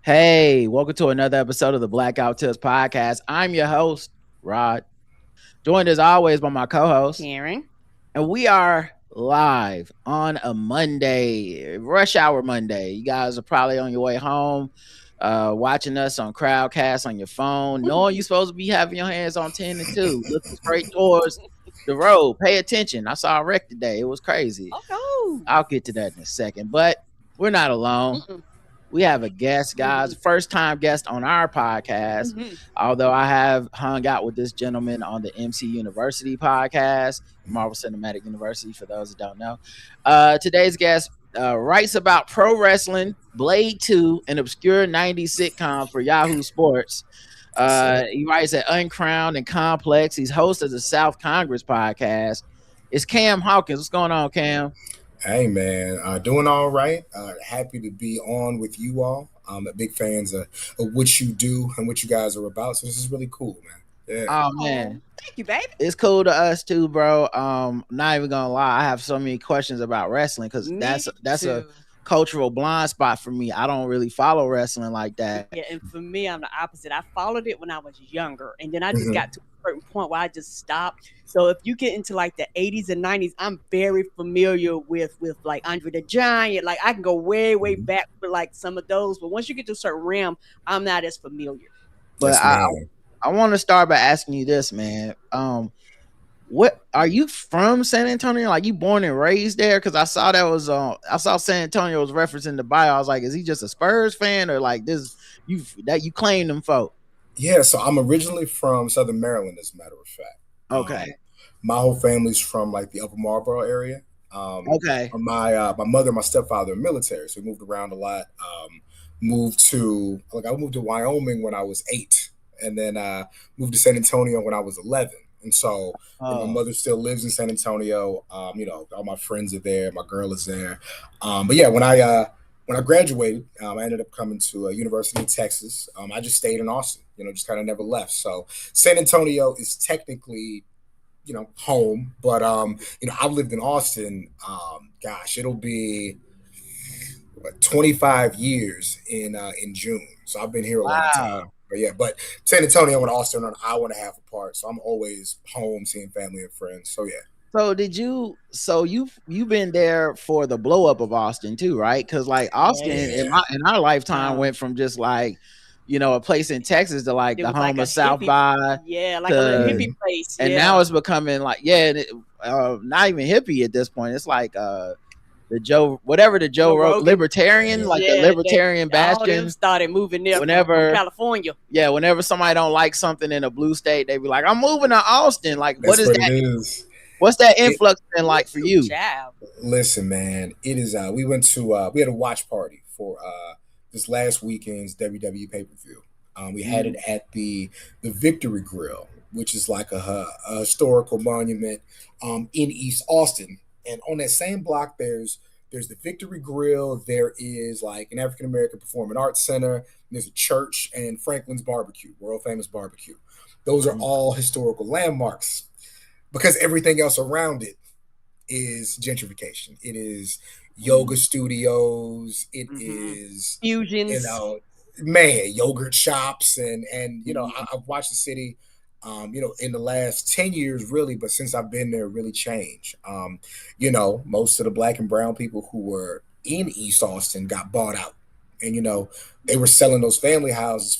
Hey, welcome to another episode of the Blackout Tips podcast. I'm your host, Rod, joined as always by my co-host, Karen. and we are live on a Monday, rush hour Monday. You guys are probably on your way home, watching us on Crowdcast on your phone, knowing you're supposed to be having your hands on 10 and 2, looking straight towards the road. Pay attention. I saw a wreck today. It was crazy. Oh I'll get to that in a second, but we're not alone. no. We have a guest, guys, first time guest on our podcast. Mm-hmm. Although I have hung out with this gentleman on the MC University podcast, Marvel Cinematic University, for those that don't know. Today's guest writes about pro wrestling, Blade 2, an obscure 90s sitcom for Yahoo Sports. He writes at Uncrowned and Complex. He's host of the South Congress podcast. It's Cam Hawkins. What's going on, Cam? Hey man, doing all right. Happy to be on with you all. Big fans of what you do and what you guys are about. So this is really cool, man. Yeah. Oh man, Thank you, baby. it's cool to us too, bro. Not even gonna lie, I have so many questions about wrestling because Me that's a too. cultural blind spot for me. I don't really follow wrestling like that. Yeah, and for me, I'm the opposite. I followed it when I was younger, and then I just Mhm. got to a certain point where I just stopped. So if you get into like the 80s and 90s, I'm very familiar with like Andre the Giant. Like I can go way Mhm. back for like some of those, but once you get to a certain realm, I'm not as familiar. But Yes, ma'am. I want to start by asking you this, man. What are you from San Antonio? Like you born and raised there? Because I saw that was I saw San Antonio was referencing the bio. I was like, is he just a Spurs fan or like this? You claim them folk? Yeah, so I'm originally from Southern Maryland, as a matter of fact. Okay, My whole family's from like the Upper Marlboro area. okay. My mother, and my stepfather are military, so we moved around a lot. I moved to Wyoming when I was 8, and then moved to San Antonio when I was 11. And so, my Oh, mother still lives in San Antonio. All my friends are there. My girl is there. But yeah, when I graduated, I ended up coming to University of Texas. I just stayed in Austin. Just kind of never left. So San Antonio is technically home, but I've lived in Austin. Gosh, it'll be 25 years in June. So I've been here a long wow. time. But San Antonio and Austin are an hour and a half apart, so I'm always home seeing family and friends. So yeah. So did you? So you've been there for the blow up of Austin too, right? Because like Austin Yes. in our lifetime Wow. went from just like a place in Texas to like It the was like home a of South hippie, by yeah, like a little to, hippie Mhm. place. and Yeah. now it's becoming like not even hippie at this point. It's like the Joe whatever the Joe Rogan. libertarian, like the Yeah, libertarian all them bastion. started moving there from Whenever California. whenever somebody don't like something in a blue state, they be like, I'm moving to Austin. Like what That's is what it that? is. What's that It, influx been like for you? Child. Listen, man, it is. We had a watch party for this last weekend's WWE pay per view. We had it at the Victory Grill, which is like a historical monument in East Austin. And on that same block, there's the Victory Grill. There is like an African American Performing Arts Center. There's a church and Franklin's Barbecue, world famous barbecue. Those are Mhm. all historical landmarks because everything else around it is gentrification. It is yoga studios. It Mm-hmm. is, you Fusions. know, man, yogurt shops, and Mhm. I've watched the city, in the last 10 years, really, but since I've been there, really changed. Most of the black and brown people who were in East Austin got bought out, and they were selling those family houses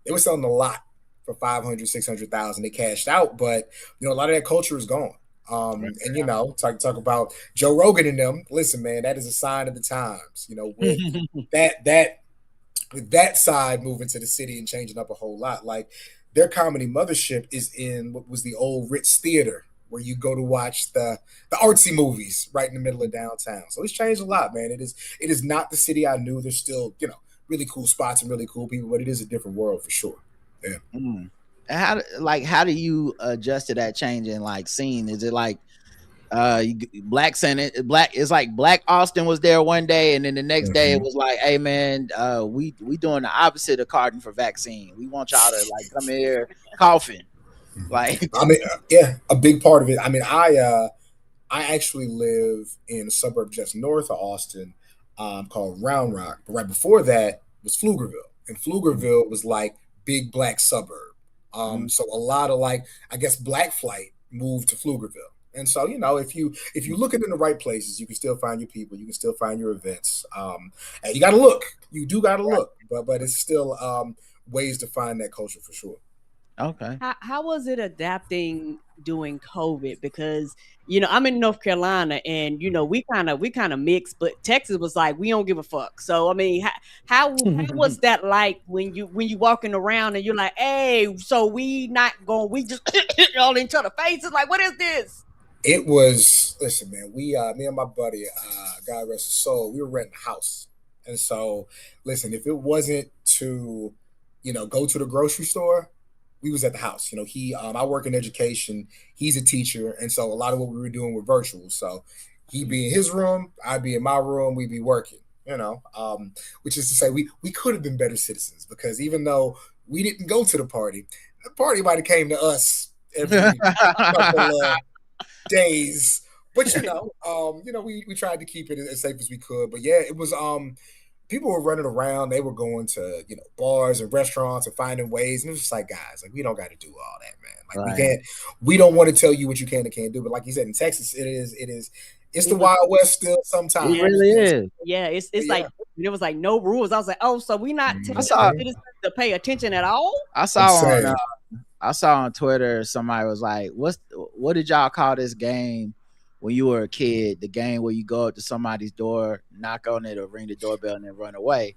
they were selling a lot for 500, 600,000. They cashed out, but a lot of that culture is gone. And talk about Joe Rogan and them. Listen, man, that is a sign of the times. That that with that side moving to the city and changing up a whole lot. Like their comedy mothership is in what was the old Ritz Theater, where you go to watch the artsy movies right in the middle of downtown. So it's changed a lot, man. It is not the city I knew. There's still really cool spots and really cool people, but it is a different world for sure. Yeah. Mm. How do you adjust to that change in like scene? Is it like black Senate black it's like Black Austin was there one day and then the next day it Mhm. was like, hey man, we doing the opposite of carding for vaccine. We want y'all to like come here coughing. Like I mean, yeah, a big part of it. I mean, I actually live in a suburb just north of Austin, called Round Rock. But right before that was Pflugerville. and Pflugerville was like big black suburb. So a lot of like I guess black flight moved to Pflugerville. And so, if you look in the right places, you can still find your people. You can still find your events. And you got to look. You do got to look, but it's still ways to find that culture for sure. Okay. How was it adapting during COVID? Because I'm in North Carolina, and we kind of mixed, but Texas was like we don't give a fuck. So I mean, how was that like when you walking around and you're like, hey, so we not going, we just all in each other faces, like what is this? It was listen, man. We me and my buddy, God rest his soul, we were renting a house, and so listen, if it wasn't to go to the grocery store, we was at the house. I work in education. He's a teacher, and so a lot of what we were doing were virtual. So he'd be in his room, I'd be in my room, we'd be working. Which is to say, we could have been better citizens because even though we didn't go to the party might have came to us every couple of days. But we tried to keep it as safe as we could. But yeah, it was people were running around. They were going to bars and restaurants and finding ways. And it was just like, guys, like we don't got to do all that, man. Like we don't want to tell you what you can and can't do. But like you said, in Texas, it's the Wild West still sometimes. It really is. Yeah, it's like there was like no rules. I was like, oh, so we not telling citizens to pay attention at all? I saw on Twitter somebody was like, what did y'all call this game when you were a kid? The game where you go up to somebody's door, knock on it, or ring the doorbell and then run away.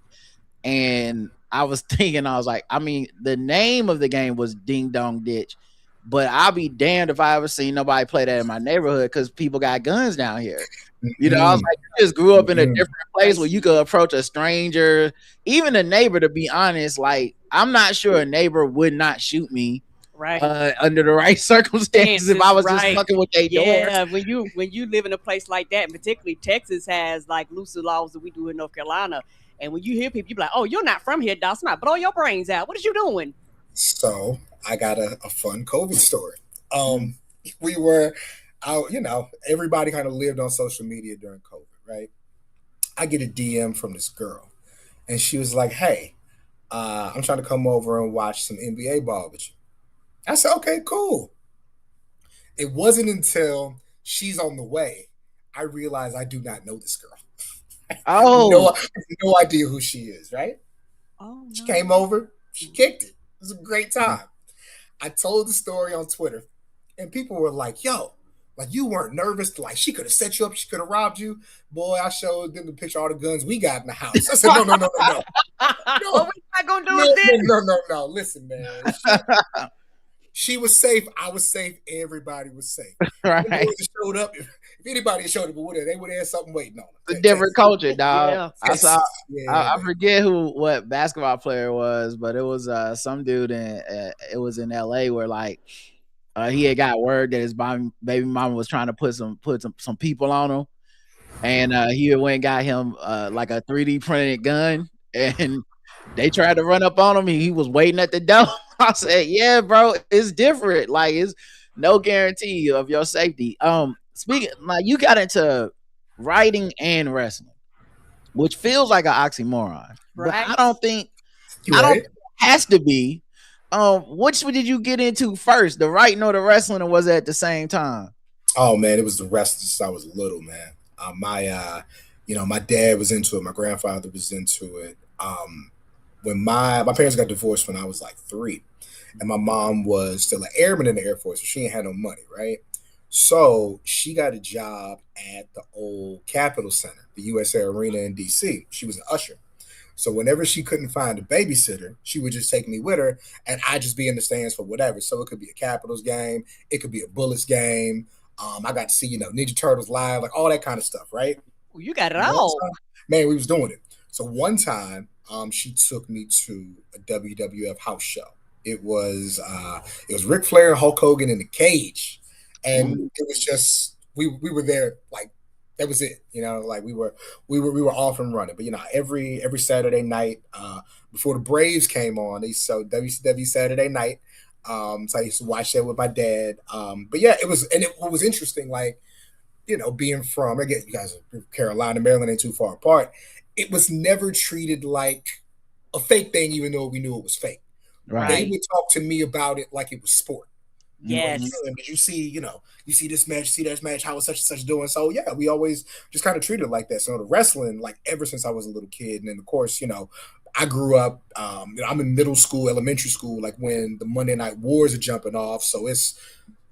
And I was thinking, I was like, I mean, the name of the game was Ding Dong Ditch, but I'll be damned if I ever seen nobody play that in my neighborhood because people got guns down here. I was like, you just grew up in a different place where you could approach a stranger, even a neighbor, to be honest. Like, I'm not sure a neighbor would not shoot me under the right circumstances if I was just fucking with their door. Yeah, when you live in a place like that, and particularly Texas has like looser laws than we do in North Carolina. And when you hear people, you be like, oh, you're not from here, dog. Somebody blow your brains out. What is you doing? So I got a fun COVID story. We were out, everybody kind of lived on social media during COVID, right? I get a DM from this girl, and she was like, hey, I'm trying to come over and watch some NBA ball with you. I said, okay, cool. It wasn't until she's on the way I realized I do not know this girl. Oh, no idea who she is, right? Oh, she came over, she kicked it. It was a great time. I told the story on Twitter, and people were like, yo, like you weren't nervous, like she could have set you up, she could have robbed you. Boy, I showed them the picture of all the guns we got in the house. I said, no. What we not gonna do with this? No. Listen, man. She was safe. I was safe. Everybody was safe. Right. If showed up, if anybody showed up, they would have had something waiting on them. It's a different culture, dog. Yeah. I forget what basketball player it was, but it was some dude it was in LA where like he had got word that his baby mama was trying to put some people on him, and he went and got him like a 3D printed gun, and they tried to run up on him. He was waiting at the door. I said, yeah, bro, it's different. Like, it's no guarantee of your safety. Speaking, like, you got into writing and wrestling, which feels like an oxymoron. Right. But I don't think it has to be. Which did you get into first, the writing or the wrestling, or was it at the same time? Oh man, it was the wrestling since I was little, man. My dad was into it. My grandfather was into it. When my parents got divorced when I was like 3, and my mom was still an airman in the Air Force, so she ain't had no money, right? So she got a job at the old Capitol Center, the USA Arena in DC. She was an usher. So whenever she couldn't find a babysitter, she would just take me with her, and I'd just be in the stands for whatever. So it could be a Capitals game, it could be a Bullets game. I got to see, Ninja Turtles live, like all that kind of stuff, right? Well, you got it all. Man, we was doing it. So one time, she took me to a WWF house show. It was Ric Flair and Hulk Hogan in the cage, and it was just we were there, like that was it. Like we were off and running. But every Saturday night before the Braves came on, they showed WCW Saturday Night. So I used to watch that with my dad. But yeah, it was what was interesting, like being from, again, you guys are Carolina, Maryland ain't too far apart. It was never treated like a fake thing, even though we knew it was fake. They would talk to me about it like it was sport. Yes. Did you see, you see this match, see that match, how is such and such doing? So yeah, we always just kind of treated it like that. So the wrestling, like ever since I was a little kid, and then of course, I grew up. I'm in middle school, elementary school, like when the Monday Night Wars are jumping off. So it's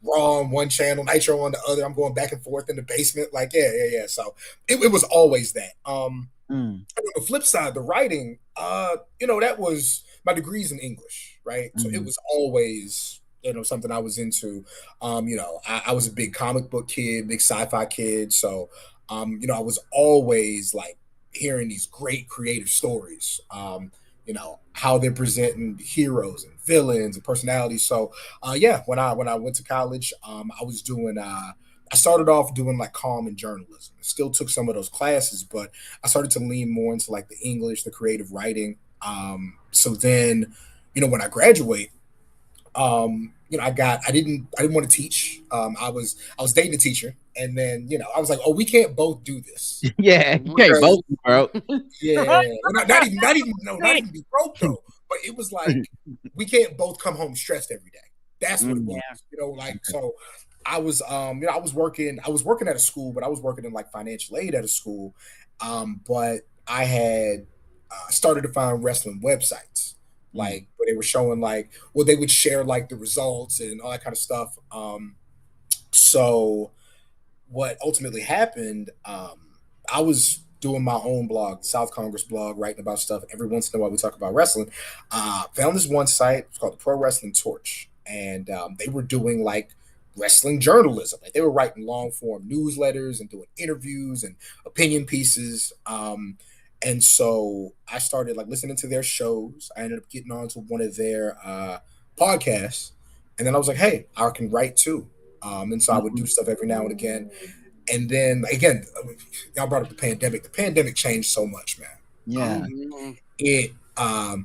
Raw on one channel, Nitro on the other. I'm going back and forth in the basement, like yeah. So it was always that. On the flip side, the writing, that was my degrees in English, right? So it was always something I was into. I was a big comic book kid, big sci-fi kid. So, I was always like hearing these great creative stories, how they're presenting heroes and villains and personalities. So, when I went to college, I started off doing like comm and journalism. I still took some of those classes, but I started to lean more into like the English, the creative writing. So then, when I graduate, I didn't want to teach. I was dating a teacher, and then I was like, oh, we can't both do this. Yeah, you can't both, bro. Yeah, not even be broke though. But it was like we can't both come home stressed every day. That's what it was. So I was I was working at a school, but I was working in like financial aid at a school. But I had started to find wrestling websites, like where they were showing they would share like the results and all that kind of stuff. So what ultimately happened, I was doing my own blog, South Congress blog, writing about stuff. Every once in a while we talk about wrestling. Found this one site, it's called the Pro Wrestling Torch. And they were doing like wrestling journalism. Like they were writing long form newsletters and doing interviews and opinion pieces. And so I started like listening to their shows. I ended up getting onto one of their podcasts. And then I was like, hey, I can write too. And so I would do stuff every now and again. And then again, y'all brought up the pandemic. The pandemic changed so much, man. Yeah.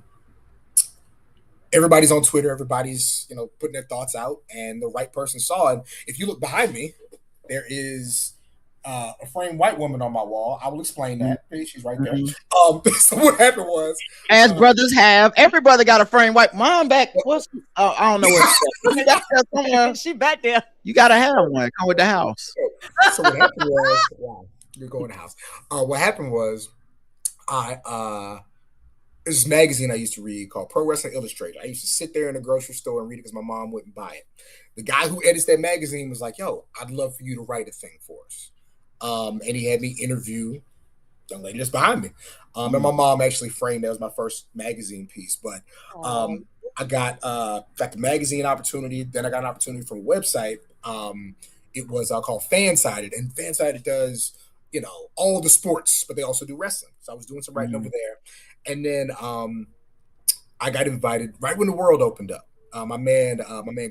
Everybody's on Twitter. Everybody's, putting their thoughts out, and the right person saw it. If you look behind me, there is a framed white woman on my wall. I will explain that. She's right there. So what happened was, as brothers have, every brother got a framed white. Mom back. I don't know what. She back there. You gotta have one. Come with the house. So what happened was, wow, you're going to the house. What happened was, there's this magazine I used to read called Pro Wrestling Illustrated. I used to sit there in the grocery store and read it because my mom wouldn't buy it. The guy who edits that magazine was like, yo, I'd love for you to write a thing for us. And he had me interview young lady that's behind me. And my mom actually framed that was my first magazine piece. But I got the magazine opportunity. Then I got an opportunity from a website. It was called Fansided. And Fansided does, all the sports, but they also do wrestling. So I was doing some writing over there. And then I got invited right when the world opened up. My man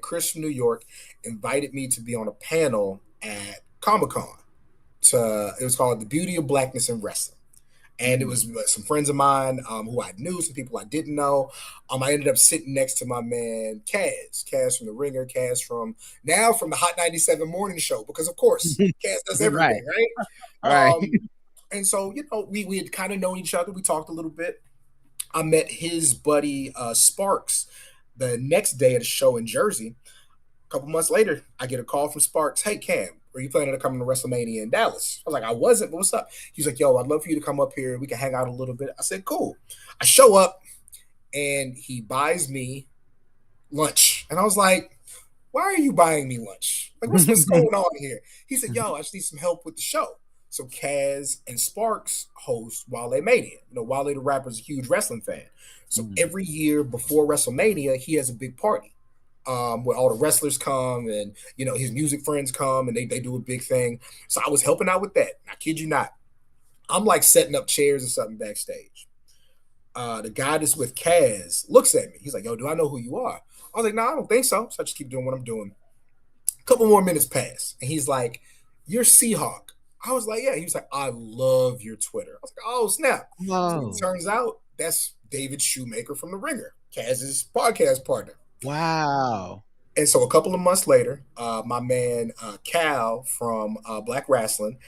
Chris from New York invited me to be on a panel at Comic-Con. It was called The Beauty of Blackness in Wrestling. And it was some friends of mine who I knew, some people I didn't know. I ended up sitting next to my man Kaz from The Ringer, Kaz from the Hot 97 morning show, because of course Kaz does everything, right? And so, we had kind of known each other. We talked a little bit. I met his buddy Sparks the next day at a show in Jersey. A couple months later, I get a call from Sparks. Hey, Cam, are you planning to come to Wrestlemania in Dallas? I was like, I wasn't, but what's up? He's like, yo, I'd love for you to come up here. We can hang out a little bit. I said, cool. I show up, and he buys me lunch. And I was like, why are you buying me lunch? Like, what's going on here? He said, yo, I just need some help with the show. So Kaz and Sparks host Wale Mania. Wale the rapper is a huge wrestling fan. So every year before WrestleMania, he has a big party where all the wrestlers come and, his music friends come and they do a big thing. So I was helping out with that. I kid you not. I'm like setting up chairs or something backstage. The guy that's with Kaz looks at me. He's like, yo, do I know who you are? I was like, no, I don't think so. So I just keep doing what I'm doing. A couple more minutes pass. And he's like, you're Seahawk. I was like, yeah. He was like, I love your Twitter. I was like, oh, snap. So it turns out that's David Shoemaker from The Ringer, Kaz's podcast partner. Wow. And so a couple of months later, my man Cal from Black Wrestling,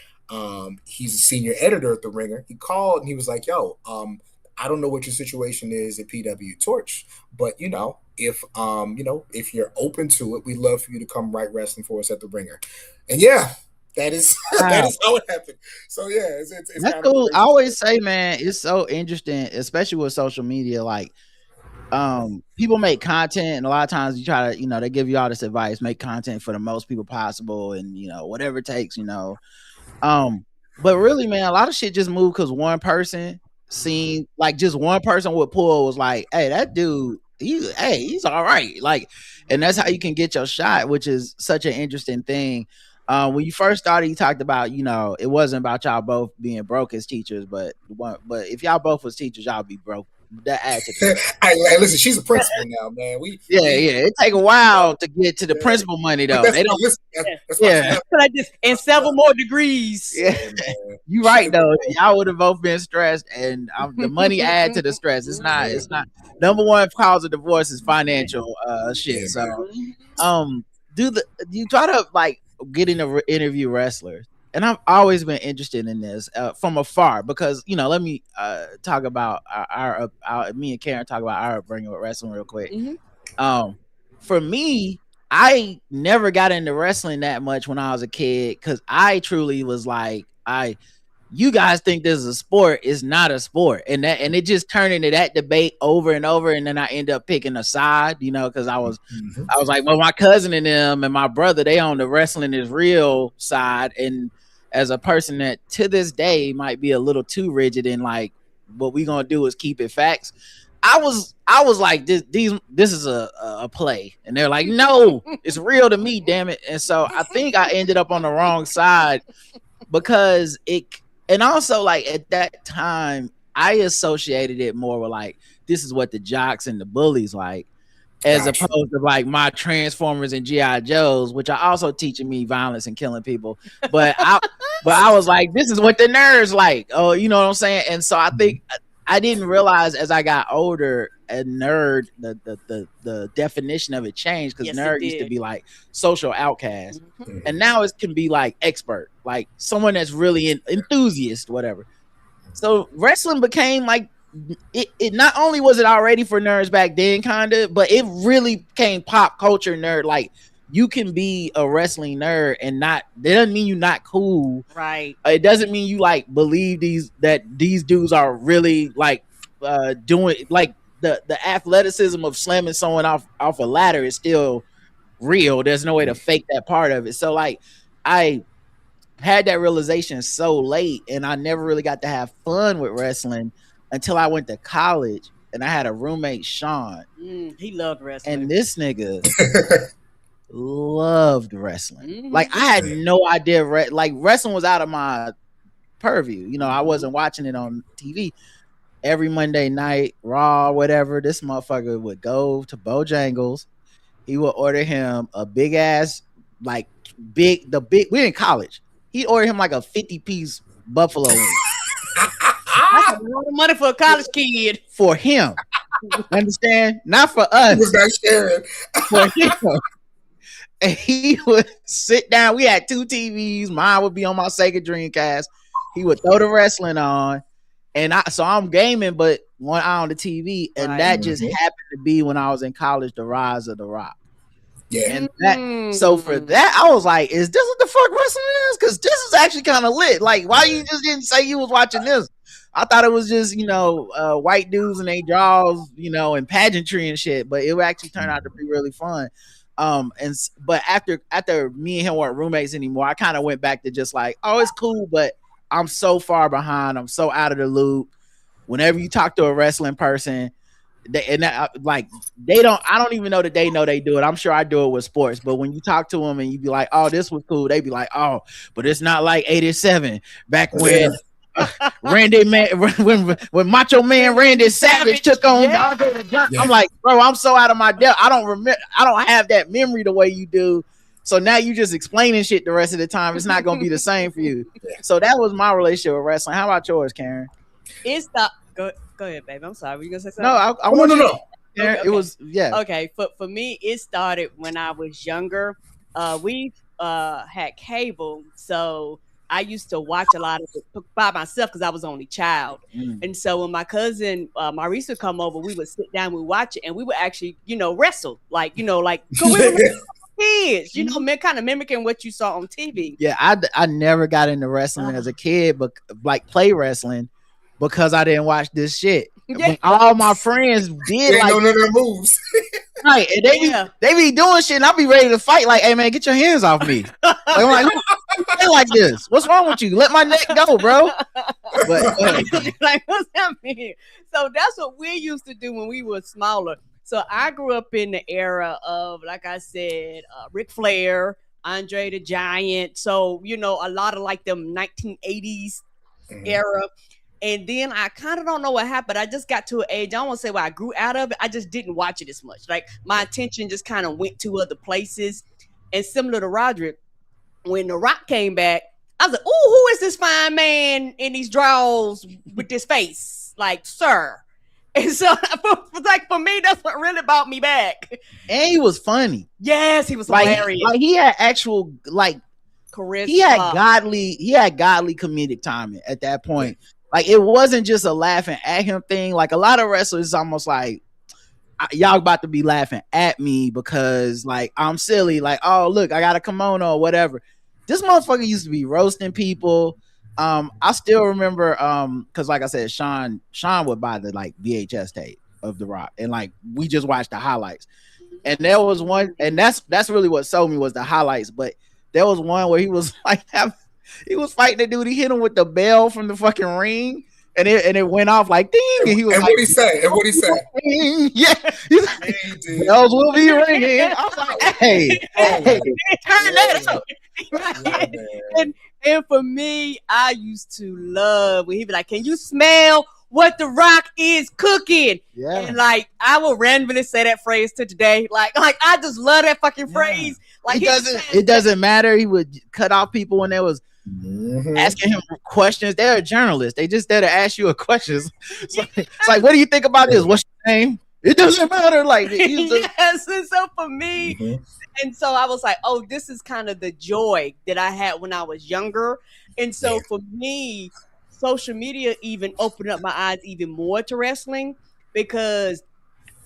he's a senior editor at The Ringer. He called and he was like, yo, I don't know what your situation is at PW Torch, but if you're open to it, we'd love for you to come write wrestling for us at the Ringer. And yeah, that is that is how it happened. So yeah, it's That's kind of cool. I crazy. always say, man, it's so interesting, especially with social media. Like, people make content, and a lot of times you try to, they give you all this advice, make content for the most people possible, and whatever it takes. But really, man, a lot of shit just moved because one person seen, like, just one person would pull, was like, hey, that dude, he's all right. Like, and that's how you can get your shot, which is such an interesting thing. When you first started, you talked about, it wasn't about y'all both being broke as teachers, but if y'all both was teachers, y'all be broke. That add to the Hey, listen, she's a principal now, man. yeah. It take a while to get to the principal money, though. That's, They don't. listen, that's why Yeah. Like this, and several more degrees. Yeah. You right though. Y'all would have both been stressed, and the money add to the stress. It's not. Number one cause of divorce is financial shit. So, do you try to like get in a interview wrestlers? And I've always been interested in this from afar because let me talk about our me and Karen talk about our upbringing with wrestling real quick. For me, I never got into wrestling that much when I was a kid because I truly was like, you guys think this is a sport, it's not a sport, and it just turned into that debate over and over, and then I end up picking a side, because I was like, well, my cousin and them and my brother, they on the wrestling is real side, and as a person that to this day might be a little too rigid in like what we gonna do is keep it facts, I was like, this is a play, and they're like, no, it's real to me, damn it. And so I think I ended up on the wrong side because and also like at that time I associated it more with like, this is what the jocks and the bullies like, as opposed to like my Transformers and G.I. Joes, which are also teaching me violence and killing people. But I was like, this is what the nerds like. Oh, you know what I'm saying? And so I think I didn't realize as I got older, a nerd, the definition of it changed because nerd used to be like social outcast, and now it can be like expert, like someone that's really an enthusiast, whatever. So wrestling became like, it not only was it already for nerds back then, kind of, but it really became pop culture nerd. Like, you can be a wrestling nerd and that doesn't mean you're not cool, right? It doesn't mean you like believe these dudes are really like doing like the athleticism of slamming someone off a ladder is still real. There's no way to fake that part of it. So like, I had that realization so late, and I never really got to have fun with wrestling until I went to college, and I had a roommate, Sean. He loved wrestling, and this nigga loved wrestling. Like, I had no idea. Like, wrestling was out of my purview. I wasn't watching it on TV. Every Monday night, Raw, whatever, this motherfucker would go to Bojangles. He would order him a big ass, like we in college. He'd order him like a 50-piece buffalo wing. That's a lot of money for a college kid. For him. Understand? Not for us. He was not sharing. For him. And he would sit down. We had 2 TVs. Mine would be on my Sega Dreamcast. He would throw the wrestling on. And so I'm gaming, but one eye on the TV. And that just happened to be when I was in college, the rise of The Rock. Yeah. And so for that, I was like, is this what the fuck wrestling is? Because this is actually kind of lit. Like, why you just didn't say you was watching this? I thought it was just, white dudes and they draws, and pageantry and shit. But it actually turned out to be really fun. But after me and him weren't roommates anymore, I kind of went back to just like, oh, it's cool, but I'm so far behind. I'm so out of the loop. Whenever you talk to a wrestling person, I don't even know that they know they do it. I'm sure I do it with sports, but when you talk to them and you be like, oh, this was cool, they be like, oh, but it's not like 87 back when Randy Man, when Macho Man Randy Savage took on. Yeah. I'm like, bro, I'm so out of my depth. I don't have that memory the way you do. So now you just explaining shit the rest of the time. It's not gonna be the same for you. So that was my relationship with wrestling. How about yours, Karen? It's the go ahead, baby. I'm sorry. Were you gonna say something? No, I want to know. Okay. It was Okay, for me, it started when I was younger. We had cable, so I used to watch a lot of it by myself because I was only child. And so when my cousin Maurice would come over, we would sit down, we watch it, and we would actually, wrestle. Like, cause we were kids, kind of mimicking what you saw on TV. Yeah, I never got into wrestling as a kid, but like play wrestling because I didn't watch this shit. Yeah. All my friends did They like know none of their moves. right, and they be doing shit, and I be ready to fight. Like, hey man, get your hands off me! Like, I'm like, like this. What's wrong with you? Let my neck go, bro. But like, what's that mean? So that's what we used to do when we were smaller. So I grew up in the era of, like I said, Ric Flair, Andre the Giant. So, a lot of like them 1980s era. And then I kind of don't know what happened. I just got to an age, I don't want to say where I grew out of it. I just didn't watch it as much. Like my attention just kind of went to other places. And similar to Roderick, when The Rock came back, I was like, "Oh, who is this fine man in these drawers with this face? Like, sir." And so, for me, that's what really brought me back. And he was funny. Yes, he was hilarious. Like he had actual charisma. He had godly comedic timing at that point. Like it wasn't just a laughing at him thing. Like a lot of wrestlers, it's almost like y'all about to be laughing at me because like I'm silly. Like, oh look, I got a kimono or whatever. This motherfucker used to be roasting people. I still remember because like I said, Sean would buy the like VHS tape of The Rock, and like we just watched the highlights. And there was one, and that's really what sold me was the highlights. But there was one where he was like he was fighting the dude. He hit him with the bell from the fucking ring, and it went off like ding. And he was and like, what he said? And what he said? Yeah, he's like, bells will be ringing. I was like, hey, turn that up. And for me, I used to love when he'd be like, "Can you smell what The Rock is cooking?" Yeah. And like I will randomly say that phrase to today. Like I just love that fucking phrase. Like it doesn't matter. He would cut off people when they was asking him questions. They're a journalist. They just there to ask you a question. It's like, what do you think about this? What's your name? It doesn't matter. Like yes. And so for me, and so I was like, oh, this is kind of the joy that I had when I was younger. And so for me, social media even opened up my eyes even more to wrestling, because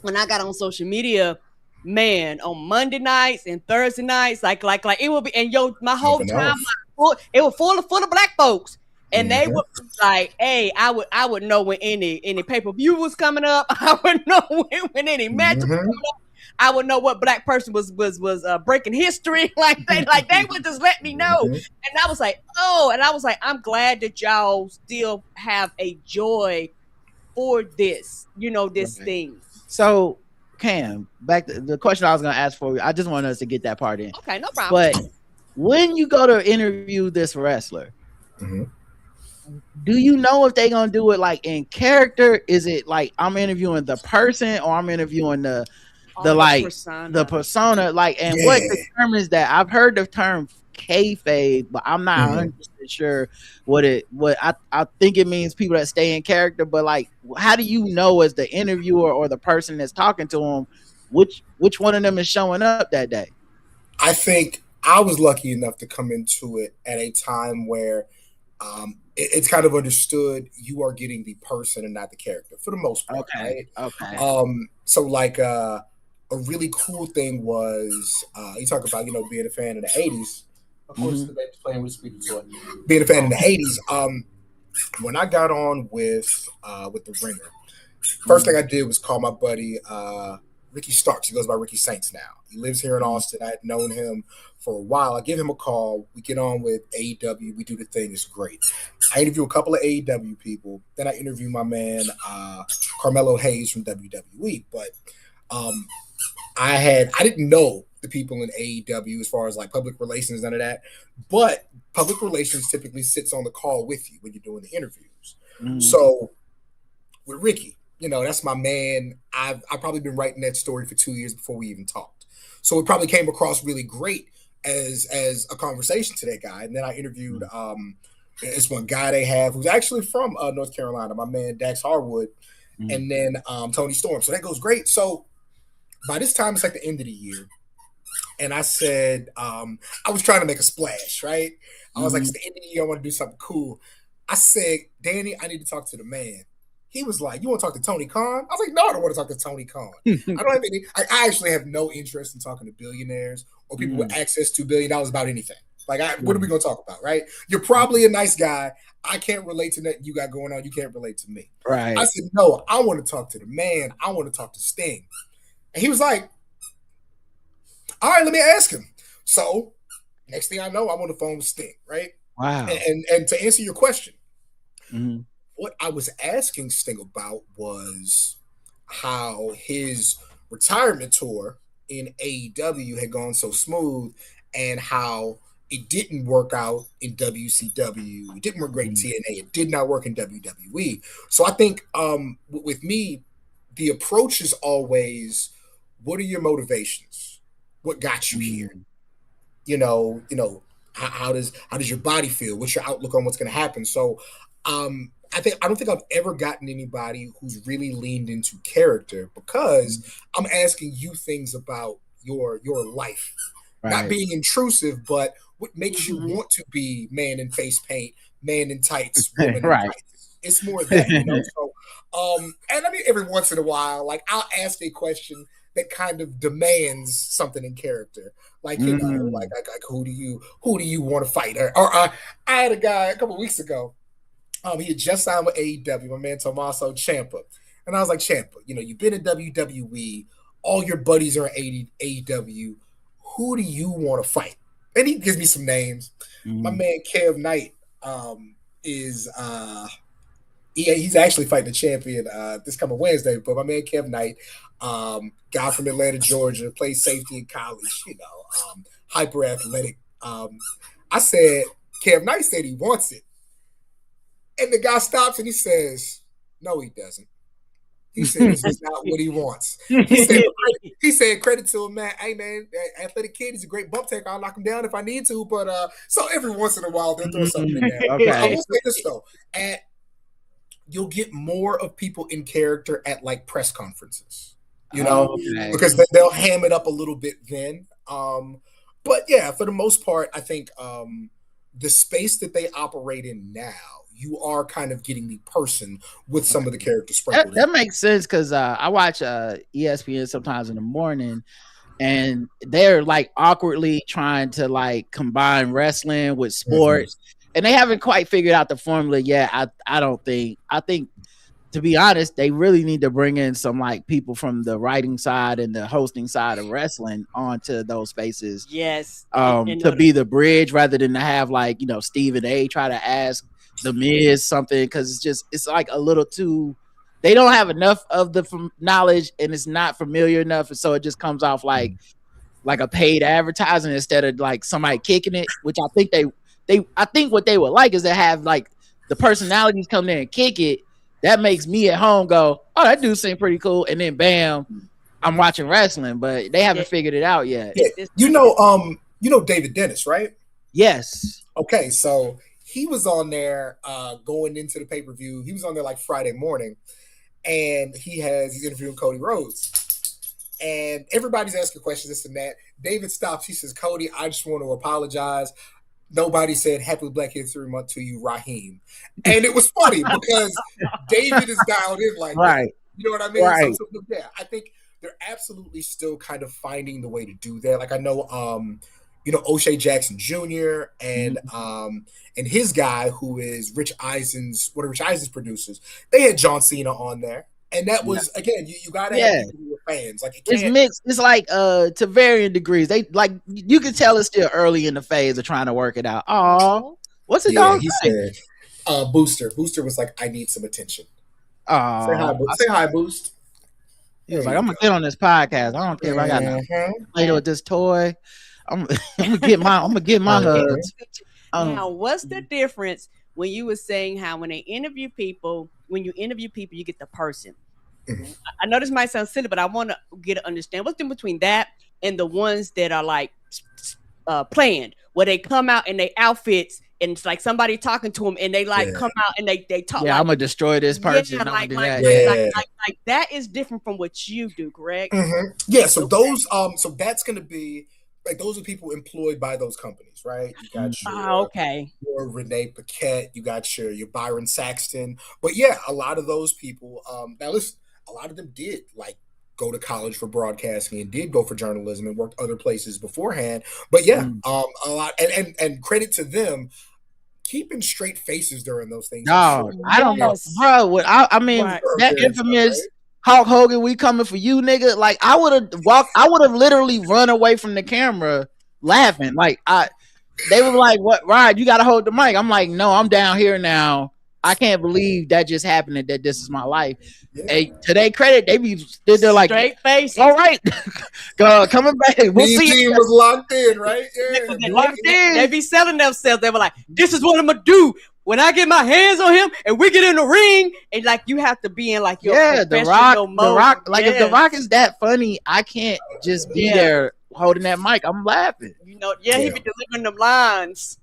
when I got on social media, man, on Monday nights and Thursday nights, like it would be, and my whole time, it was full of black folks, and they would be like, hey, I would know when any pay-per-view was coming up. I would know when any match was coming up. I would know what black person was breaking history. Like they would just let me know. And I was like, I'm glad that y'all still have a joy for this, this thing. So, Cam, back to the question I was going to ask for you. I just wanted us to get that part in. Okay, no problem. But when you go to interview this wrestler, do you know if they're going to do it like in character? Is it like I'm interviewing the person or I'm interviewing the persona, like, and what determines that? I've heard the term kayfabe, but I'm not 100% sure what I think it means people that stay in character. But like, how do you know as the interviewer or the person that's talking to them which one of them is showing up that day? I think I was lucky enough to come into it at a time where it's kind of understood you are getting the person and not the character for the most part. Okay. Right? Okay. So like a really cool thing was you talk about being a fan of the 80s. Of course, the baby's playing with speed toy. Being a fan of the 80s. When I got on with the Ringer, first thing I did was call my buddy Ricky Starks. He goes by Ricky Saints now. He lives here in Austin. I had known him for a while. I give him a call. We get on with AEW. We do the thing. It's great. I interview a couple of AEW people. Then I interview my man Carmelo Hayes from WWE. But I didn't know the people in AEW as far as like public relations, none of that. But public relations typically sits on the call with you when you're doing the interviews. So with Ricky, that's my man. I've probably been writing that story for 2 years before we even talked. So it probably came across really great as a conversation to that guy. And then I interviewed this one guy they have who's actually from North Carolina, my man Dax Harwood, and then Tony Storm. So that goes great. So by this time, it's like the end of the year. and I said, I was trying to make a splash, right? I was like, it's the end of the year, I want to do something cool. I said, Danny, I need to talk to the man. He was like, you want to talk to Tony Khan? I was like, no, I don't want to talk to Tony Khan. I don't have any, I actually have no interest in talking to billionaires or people with access to $1 billion about anything. Like, what are we going to talk about, right? You're probably a nice guy. I can't relate to nothing you got going on. You can't relate to me. Right. I said, no, I want to talk to the man. I want to talk to Sting. And he was like, all right, let me ask him. So next thing I know, I'm on the phone with Sting, right? Wow. And to answer your question, what I was asking Sting about was how his retirement tour in AEW had gone so smooth and how it didn't work out in WCW. It didn't work great in TNA. It did not work in WWE. So I think with me, the approach is always, what are your motivations? What got you here? You know, how does your body feel? What's your outlook on what's going to happen? So I don't think I've ever gotten anybody who's really leaned into character, because I'm asking you things about your life. Right. Not being intrusive, but what makes you want to be man in face paint, man in tights, woman in tights. It's more that, So, and I mean, every once in a while, like, I'll ask a question that kind of demands something in character, like, like who do you want to fight? Or I had a guy a couple of weeks ago. He had just signed with AEW, my man Tommaso Ciampa, and I was like, Ciampa, you've been in WWE, all your buddies are in AEW. Who do you want to fight? And he gives me some names. My man Kev Knight is he's actually fighting the champion this coming Wednesday. But my man Kev Knight, guy from Atlanta, Georgia, played safety in college, hyper athletic. I said, Kev Knight said he wants it. And the guy stops and he says, no, he doesn't. He said, this is not what he wants. He said, credit to him, man. Hey, man, athletic kid, he's a great bump taker. I'll knock him down if I need to. But so every once in a while, they'll throw something in there. Okay. I will say this, though. You'll get more of people in character at, like, press conferences, because they'll ham it up a little bit then. But, yeah, for the most part, I think the space that they operate in now, you are kind of getting the person with some of the characters sprinkled. That makes sense, because I watch ESPN sometimes in the morning, and they're like awkwardly trying to like combine wrestling with sports, and they haven't quite figured out the formula yet. I don't think. I think, to be honest, they really need to bring in some like people from the writing side and the hosting side of wrestling onto those spaces. Yes, to be the bridge rather than to have like Stephen A. try to ask The Miz something, because it's like a little too, they don't have enough of the knowledge and it's not familiar enough, and so it just comes off like a paid advertising instead of like somebody kicking it, which I think I think what they would like is to have like the personalities come in and kick it. That makes me at home go, oh, that dude seemed pretty cool, and then bam, I'm watching wrestling. But they haven't figured it out yet. Yeah. David Dennis, right? Yes. Okay, so he was on there going into the pay-per-view. He was on there like Friday morning, and he's interviewing Cody Rhodes. And everybody's asking questions, this and that. David stops. He says, Cody, I just want to apologize. Nobody said Happy Black History Month to you, Raheem. And it was funny because David is dialed in like that. You know what I mean? Right. So, yeah, I think they're absolutely still kind of finding the way to do that. Like, I know O'Shea Jackson Jr. and his guy, who is one of Rich Eisen's producers, they had John Cena on there. And that was, again, you gotta have people who are fans. Like, it's mixed. It's like to varying degrees. They like, you can tell it's still early in the phase of trying to work it out. Oh, what's the dog? He said, Booster. Booster was like, I need some attention. Say hi, Boost. He was like, I'm gonna get on this podcast. I don't care if I got play with this toy. I'm gonna get my hugs. Now, what's the difference when you were saying how when you interview people, you get the person? I know this might sound silly, but I want to understand what's the difference between that and the ones that are like planned, where they come out in their outfits and it's like somebody talking to them and they like come out and they talk. Yeah, like, I'm gonna destroy this person. Like that is different from what you do, correct? Yeah. So those, so that's gonna be like those are people employed by those companies, right? You got Okay. your Renee Paquette, you got your Byron Saxton, but yeah, a lot of those people. Now listen, a lot of them did like go to college for broadcasting and did go for journalism and worked other places beforehand. But yeah, a lot, and credit to them keeping straight faces during those things. Dog, I don't know, bro. I mean, Right. that Right. infamous Hulk Hogan, we coming for you, nigga. Like, I would have literally run away from the camera laughing. Like, they were like, "What, Rod? You got to hold the mic." I'm like, "No, I'm down here now. I can't believe that just happened and that this is my life." Yeah. Hey, to their credit, they be stood there like, Straight face. "All right, coming back. We'll see." team was locked in, right? Yeah. Locked in. They be selling themselves. They were like, "This is what I'm gonna do when I get my hands on him and we get in the ring." And like, you have to be in like your The Rock. Like, if The Yes. Rock is that funny, I can't just be there holding that mic. I'm laughing. You know, he be delivering them lines.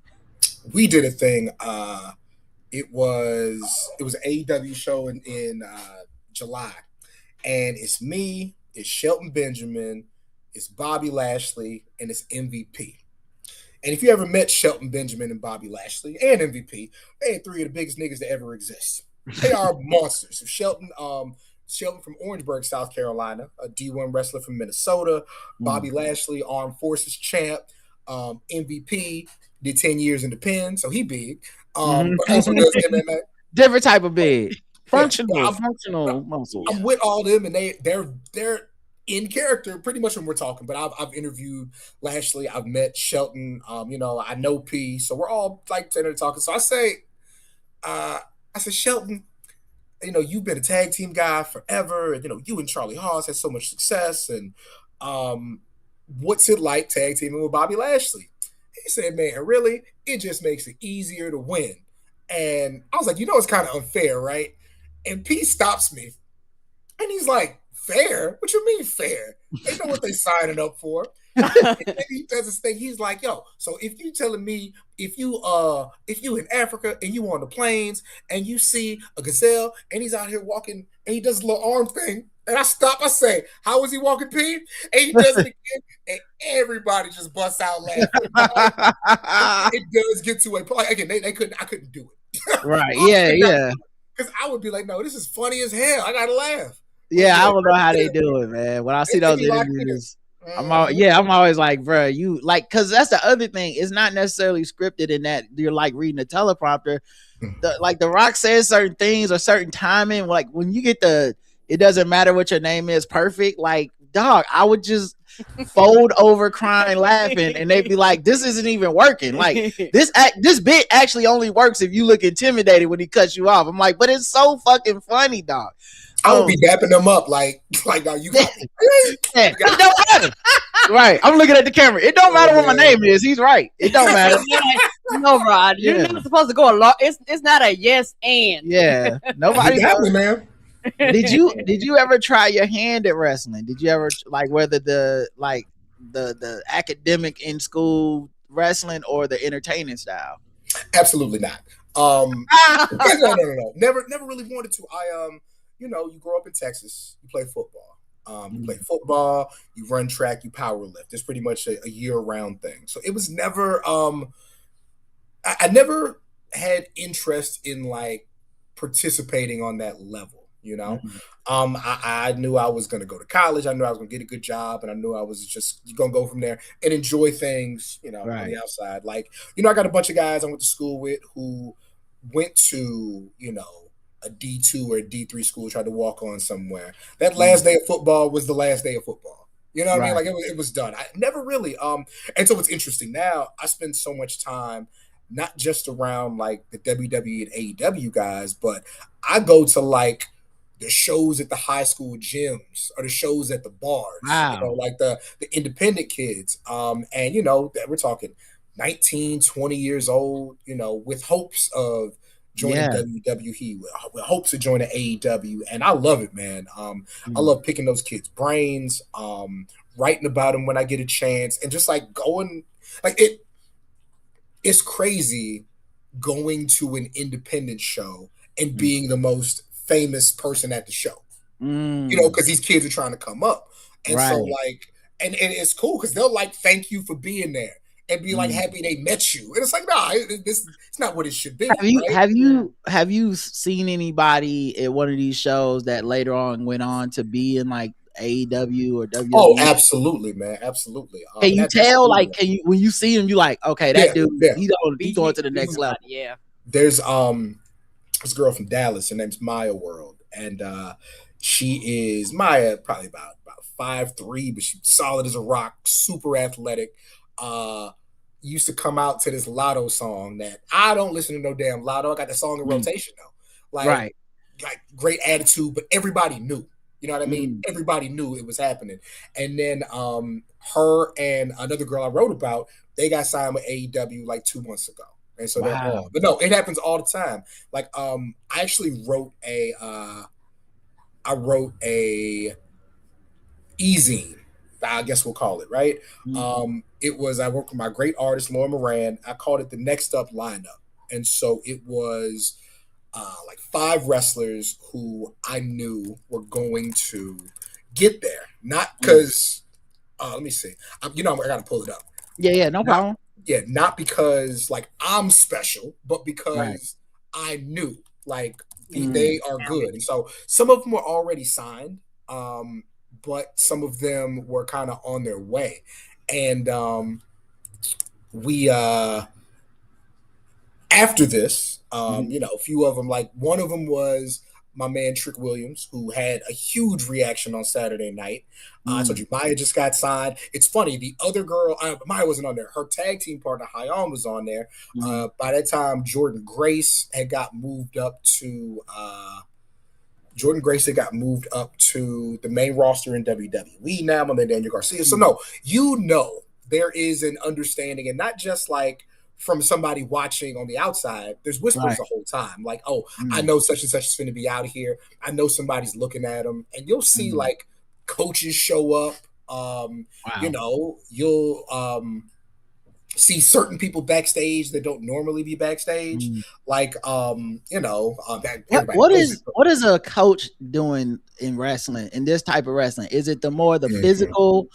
We did a thing. It was an AEW show in July, and it's me, it's Shelton Benjamin, it's Bobby Lashley, and it's MVP. And if you ever met Shelton Benjamin and Bobby Lashley and MVP, they ain't three of the biggest niggas that ever exist. They are monsters. So Shelton from Orangeburg, South Carolina, a D1 wrestler from Minnesota. Bobby Lashley, Armed Forces champ. MVP, did 10 years in the pen, so he big. But also does MMA. Different type of big. Functional I'm muscles. I'm with all them, and they're in character pretty much when we're talking. But I've interviewed Lashley, I've met Shelton. I know P, so we're all like sitting there talking. So I say, Shelton, you've been a tag team guy forever, and you and Charlie Haas had so much success, and what's it like tag teaming with Bobby Lashley? He said, man, really, it just makes it easier to win. And I was like, it's kind of unfair, right? And P stops me, and he's like, fair? What you mean fair? They know what they signing up for. And then he does this thing. He's like, yo, so if you telling me if you in Africa and you on the plains and you see a gazelle and he's out here walking and he does a little arm thing, and I stop, I say, how was he walking, P? And he does it again, and everybody just busts out laughing. It does get to a point. Again, I couldn't do it. Right. Yeah. Because I would be like, no, this is funny as hell. I gotta laugh. Yeah, I don't know how they do it, man. When I see those interviews, I'm always like, bro, you like, because that's the other thing. It's not necessarily scripted in that you're like reading a teleprompter. The Rock says certain things or certain timing. Like when you get it doesn't matter what your name is, perfect. Like, dog, I would just fold over crying laughing, and they'd be like, this isn't even working. Like this bit actually only works if you look intimidated when he cuts you off. I'm like, but it's so fucking funny, dog. I would be dapping them up like no, you got me. It don't matter. Right. I'm looking at the camera. It don't matter what my name is. He's right. It don't matter. No, Rod, you're not supposed to go along. It's not a yes and. Yeah. Nobody got me, man. Did you ever try your hand at wrestling? Did you ever like whether the academic in school wrestling or the entertaining style? Absolutely not. No. Never really wanted to. You grow up in Texas, you play football. You play football, you run track, you power lift. It's pretty much a year-round thing. So it was never I never had interest in like participating on that level. I knew I was going to go to college. I knew I was going to get a good job, and I knew I was just going to go from there and enjoy things, on the outside. Like, I got a bunch of guys I went to school with who went to, a D2 or a D3 school, tried to walk on somewhere. That last day of football was the last day of football. You know what I mean? Like it was done. I never really, and so it's interesting now, I spend so much time not just around like the WWE and AEW guys, but I go to like the shows at the high school gyms or the shows at the bars, like the independent kids. And we're talking 19, 20 years old, with hopes of joining WWE, with hopes of joining AEW. And I love it, man. I love picking those kids' brains, writing about them when I get a chance, and just like going like it's crazy going to an independent show and being the most famous person at the show, because these kids are trying to come up. And so like and it's cool because they'll like thank you for being there and be like happy they met you. And it's like, nah, this it's not what it should be. Have you seen anybody at one of these shows that later on went on to be in like AEW or WWE? Oh, absolutely, man, absolutely. Can you tell? Like, can you when you see him, you like, okay, that dude, he's going to the next level. Yeah. There's this girl from Dallas. Her name's Maya World, and she is Maya, probably about 5'3", but she's solid as a rock, super athletic. Used to come out to this Lotto song that I don't listen to no damn Lotto. I got the song in rotation though. Like great attitude, but everybody knew. You know what I mean? Everybody knew it was happening. And then her and another girl I wrote about, they got signed with AEW like 2 months ago. And so they're on. But no, it happens all the time. Like I actually wrote a e-zine, I guess we'll call it, right? It was, I worked with my great artist, Lauren Moran. I called it the Next Up Lineup. And so it was like 5 wrestlers who I knew were going to get there. Not because, let me see. I got to pull it up. Yeah, no problem. Yeah, not because like I'm special, but because I knew like they are good. And so some of them were already signed, but some of them were kind of on their way. And we after this, a few of them, like one of them was my man Trick Williams, who had a huge reaction on Saturday night. I told you Maya just got signed. It's funny, the other girl, Maya wasn't on there. Her tag team partner, Hayan, was on there. By that time, Jordan Grace had got moved up to the main roster in WWE now. My man Daniel Garcia. So no, there is an understanding, and not just like from somebody watching on the outside. There's whispers the whole time, like, oh, I know such and such is going to be out of here. I know somebody's looking at them, and you'll see like coaches show up. You'll see certain people backstage that don't normally be backstage. Like, what is a coach doing in wrestling, in this type of wrestling? Is it the more the physical?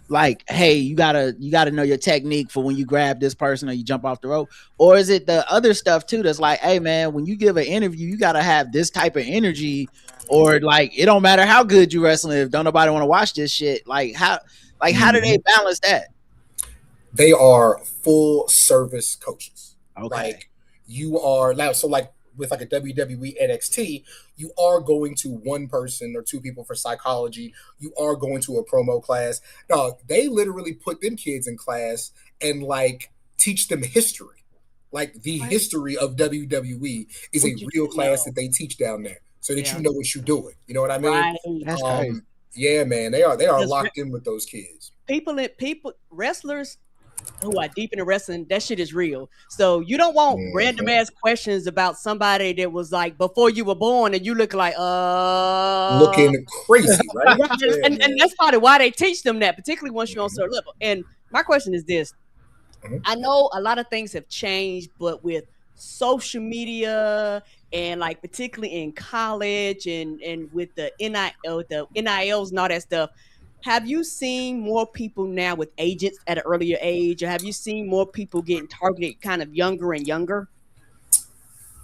Like, hey, you gotta know your technique for when you grab this person or you jump off the rope, or is it the other stuff too? That's like, hey man, when you give an interview, you gotta have this type of energy, or like it don't matter how good you wrestling if don't nobody want to watch this shit. Like how do they balance that? They are full service coaches. Okay, like you are now. So like with like a WWE NXT, you are going to one person or 2 people for psychology. You are going to a promo class. No, they literally put them kids in class and like teach them history. Like the history of WWE is a real class that they teach down there, so that you know what you're doing. You know what I mean? Right. That's crazy. Yeah, man, they are locked in with those kids. Wrestlers who are deep into wrestling, that shit is real. So you don't want random ass questions about somebody that was like before you were born and you look like looking crazy, right? and that's probably why they teach them that, particularly once you're on certain level. And my question is this: I know a lot of things have changed, but with social media and like particularly in college and with the NILs and all that stuff, have you seen more people now with agents at an earlier age, or have you seen more people getting targeted kind of younger and younger?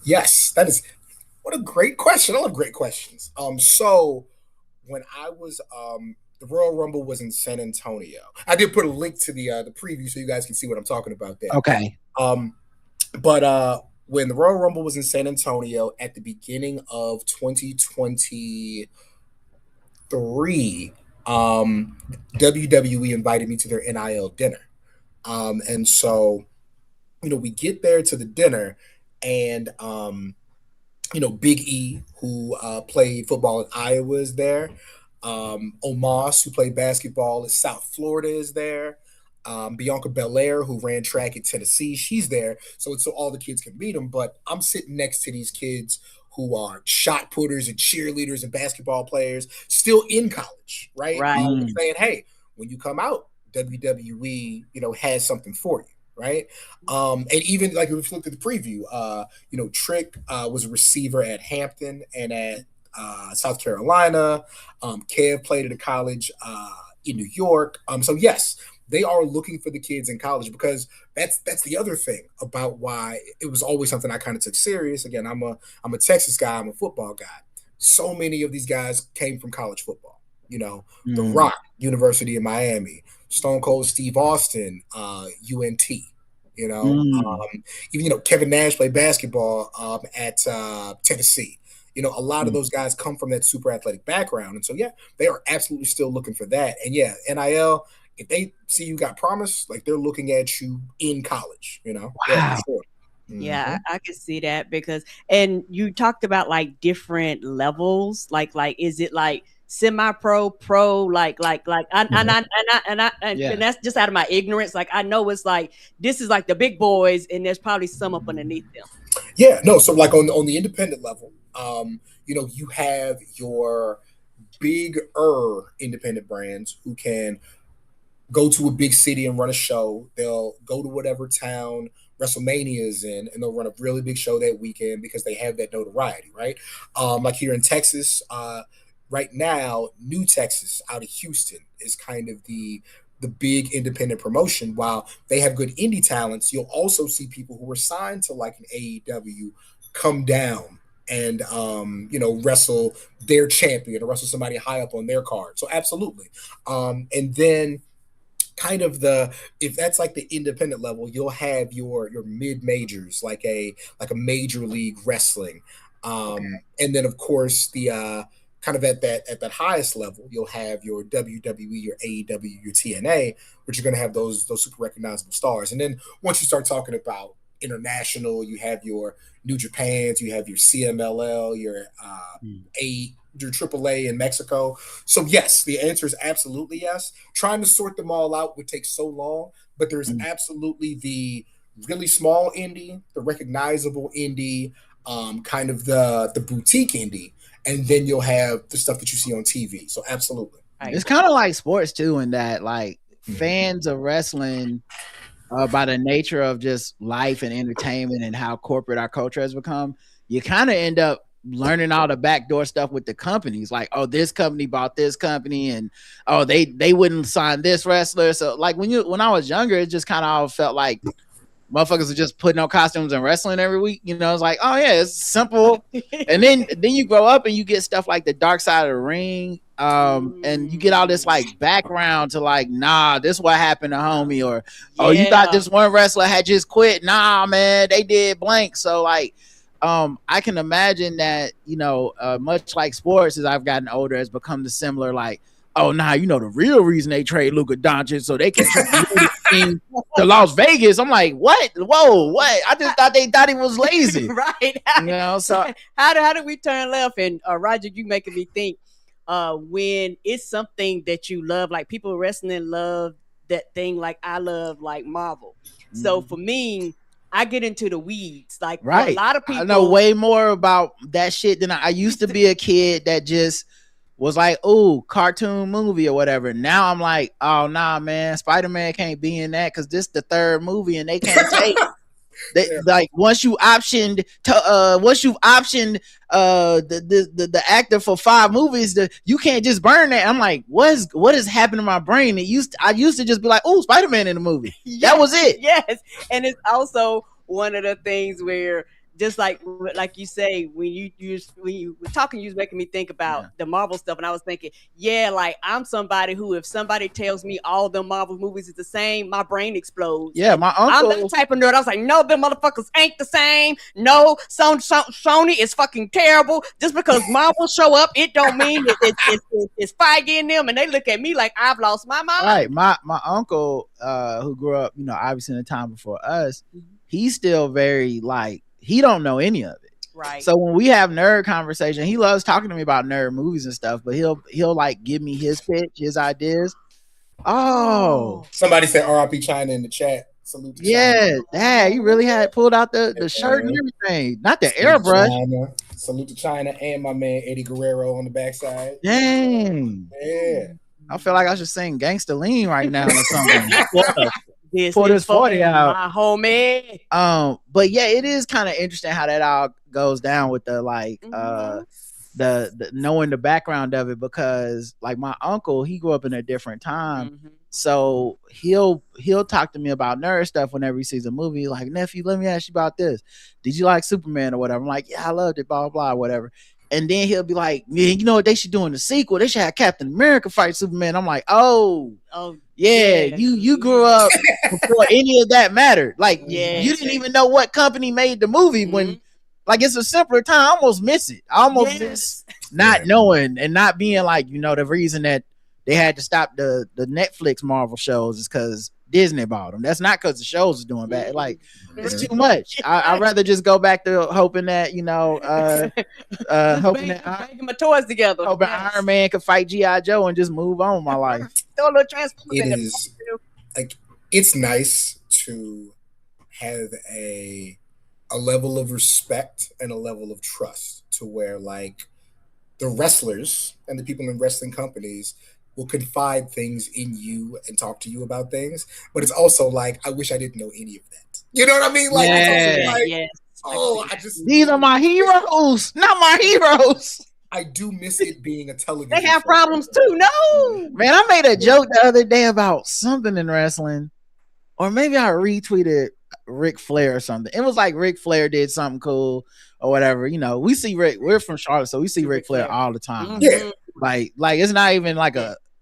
Yes, that is what a great question. I love great questions. So when I was the Royal Rumble was in San Antonio. I did put a link to the preview so you guys can see what I'm talking about there. Okay. But when the Royal Rumble was in San Antonio at the beginning of 2023, WWE invited me to their NIL dinner. And so, we get there to the dinner and, Big E, who played football in Iowa, is there. Omos, who played basketball in South Florida, is there. Bianca Belair, who ran track in Tennessee, she's there. So all the kids can meet them. But I'm sitting next to these kids who are shot putters and cheerleaders and basketball players still in college, right? Saying, hey, when you come out, WWE, has something for you, right? And even like if we looked at the preview, Trick was a receiver at Hampton and at South Carolina. Kev played at a college in New York. So yes, they are looking for the kids in college, because that's the other thing about why it was always something I kind of took serious. Again, I'm a Texas guy, I'm a football guy. So many of these guys came from college football. The Rock, University of Miami, Stone Cold Steve Austin, UNT. Even Kevin Nash played basketball at Tennessee. A lot of those guys come from that super athletic background, and so yeah, they are absolutely still looking for that. And yeah, NIL, if they see you got promise, like they're looking at you in college. Wow. Yeah, for sure. Yeah, I can see that, because, and you talked about like different levels, like is it like semi-pro, pro, and that's just out of my ignorance. Like I know it's like this is like the big boys, and there's probably some up underneath them. Yeah, no. So like on the independent level, you have your bigger independent brands who can go to a big city and run a show. They'll go to whatever town Wrestlemania is in, and they'll run a really big show that weekend because they have that notoriety, right? Like here in Texas, right now, New Texas out of Houston is kind of the big independent promotion. While they have good indie talents, you'll also see people who were signed to like an AEW come down and wrestle their champion or wrestle somebody high up on their card. So absolutely. And then kind of if that's like the independent level, you'll have your mid majors, like a Major League Wrestling. And then of course the kind of at that highest level, you'll have your WWE, your AEW, your TNA, which are going to have those super recognizable stars. And then once you start talking about international, you have your New Japans, you have your CMLL, your your AAA in Mexico. So yes, the answer is absolutely yes. Trying to sort them all out would take so long, but there's absolutely the really small indie, the recognizable indie, kind of the boutique indie, and then you'll have the stuff that you see on TV. So absolutely. It's kind of like sports too, in that like fans of wrestling, by the nature of just life and entertainment and how corporate our culture has become, you kind of end up learning all the backdoor stuff with the companies. Like, oh, this company bought this company, and oh, they wouldn't sign this wrestler. So like when I was younger, it just kind of all felt like motherfuckers are just putting on costumes and wrestling every week. It's like, oh yeah, it's simple. And then you grow up and you get stuff like the Dark Side of the Ring, and you get all this like background to like, nah, this what happened to homie, or oh, you thought this one wrestler had just quit. Nah, man, they did blank. So like, I can imagine that, much like sports, as I've gotten older, has become the similar like, oh, nah, the real reason they trade Luka Doncic so they can team to Las Vegas. I'm like, what? Whoa, what? I just thought they thought he was lazy. Right. So how did we turn left? And Roger, you making me think, when it's something that you love, like people wrestling love that thing like I love like Marvel. So for me, I get into the weeds. Like a lot of people, I know way more about that shit than I used to be a kid that just was like, oh, cartoon movie or whatever. Now I'm like, oh nah, man, Spider-Man can't be in that because this the third movie and they can't take like once you've optioned the actor for 5 movies, you can't just burn that. I'm like, what has happened to my brain? I used to just be like, oh, Spider-Man in the movie. Yes, that was it. Yes. And it's also one of the things where, just like you say, when you were talking, you was making me think about the Marvel stuff, and I was thinking, like I'm somebody who, if somebody tells me all the Marvel movies is the same, my brain explodes. Yeah, my uncle. I'm the type of nerd. I was like, no, them motherfuckers ain't the same. No, Sony is fucking terrible. Just because Marvel show up, it don't mean it's Feige in them, and they look at me like I've lost my mind. Right, my uncle, who grew up, obviously in the time before us, he's still very like, he don't know any of it. Right. So when we have nerd conversation, he loves talking to me about nerd movies and stuff, but he'll like give me his pitch, his ideas. Oh. Somebody said R.I.P. China in the chat. Salute to China. Yeah, you really had pulled out the shirt and everything. Not the airbrush. Salute to China and my man Eddie Guerrero on the backside. Dang. Yeah. I feel like I should sing Gangsta Lean right now or something. Pour this 40 out, my homie. But yeah, it is kind of interesting how that all goes down with the like the knowing the background of it, because like my uncle, he grew up in a different time. Mhm. So he'll talk to me about nerd stuff whenever he sees a movie. Like, nephew, let me ask you about this. Did you like Superman or whatever? I'm like, yeah, I loved it, blah blah, whatever. And then he'll be like, yeah, you know what they should do in the sequel? They should have Captain America fight Superman. I'm like, oh yeah, you grew up before any of that mattered. Like, you didn't even know what company made the movie when, like, it's a simpler time. I almost miss it. I almost miss not knowing and not being like, the reason that they had to stop the Netflix Marvel shows is because Disney bought them. That's not because the shows is doing bad. Like, it's too much. I'd rather just go back to hoping that, hoping that my toys together. Hoping Iron Man could fight G.I. Joe and just move on my life. Throw a little Transformers in is like, it's nice to have a level of respect and a level of trust to where, like, the wrestlers and the people in wrestling companies will confide things in you and talk to you about things. But it's also like, I wish I didn't know any of that. You know what I mean? Like, these are my heroes, not my heroes. I do miss it being a television. They have problems too. No, man, I made a joke the other day about something in wrestling, or maybe I retweeted Ric Flair or something. It was like Ric Flair did something cool or whatever. We see we're from Charlotte, so we see Ric Flair all the time. Yeah, like it's not even like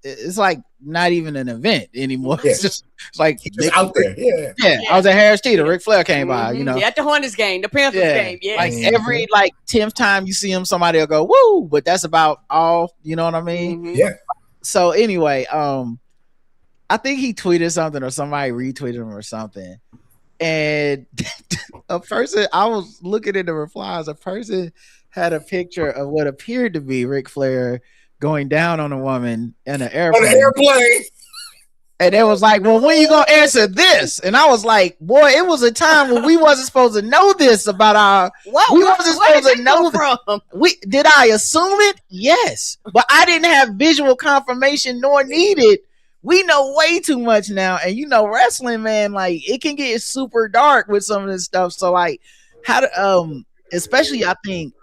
it's like not even an event anymore. Yeah. It's just like just out there. Yeah. I was at Harris Teeter. Ric Flair came by. Yeah, at the Hornets game, the Panthers game. Yeah, like every 10th time you see him, somebody will go woo. But that's about all. You know what I mean? Yeah. So anyway, I think he tweeted something or somebody retweeted him or something. And a person, I was looking at the replies, a person had a picture of what appeared to be Ric Flair going down on a woman in an airplane. And it was like, well, when you gonna answer this? And I was like, boy, it was a time when we wasn't supposed to know this about our. We wasn't supposed to know from. Did I assume it? Yes, but I didn't have visual confirmation nor need it. We know way too much now, and wrestling, man, like, it can get super dark with some of this stuff. So, like, how to, especially I think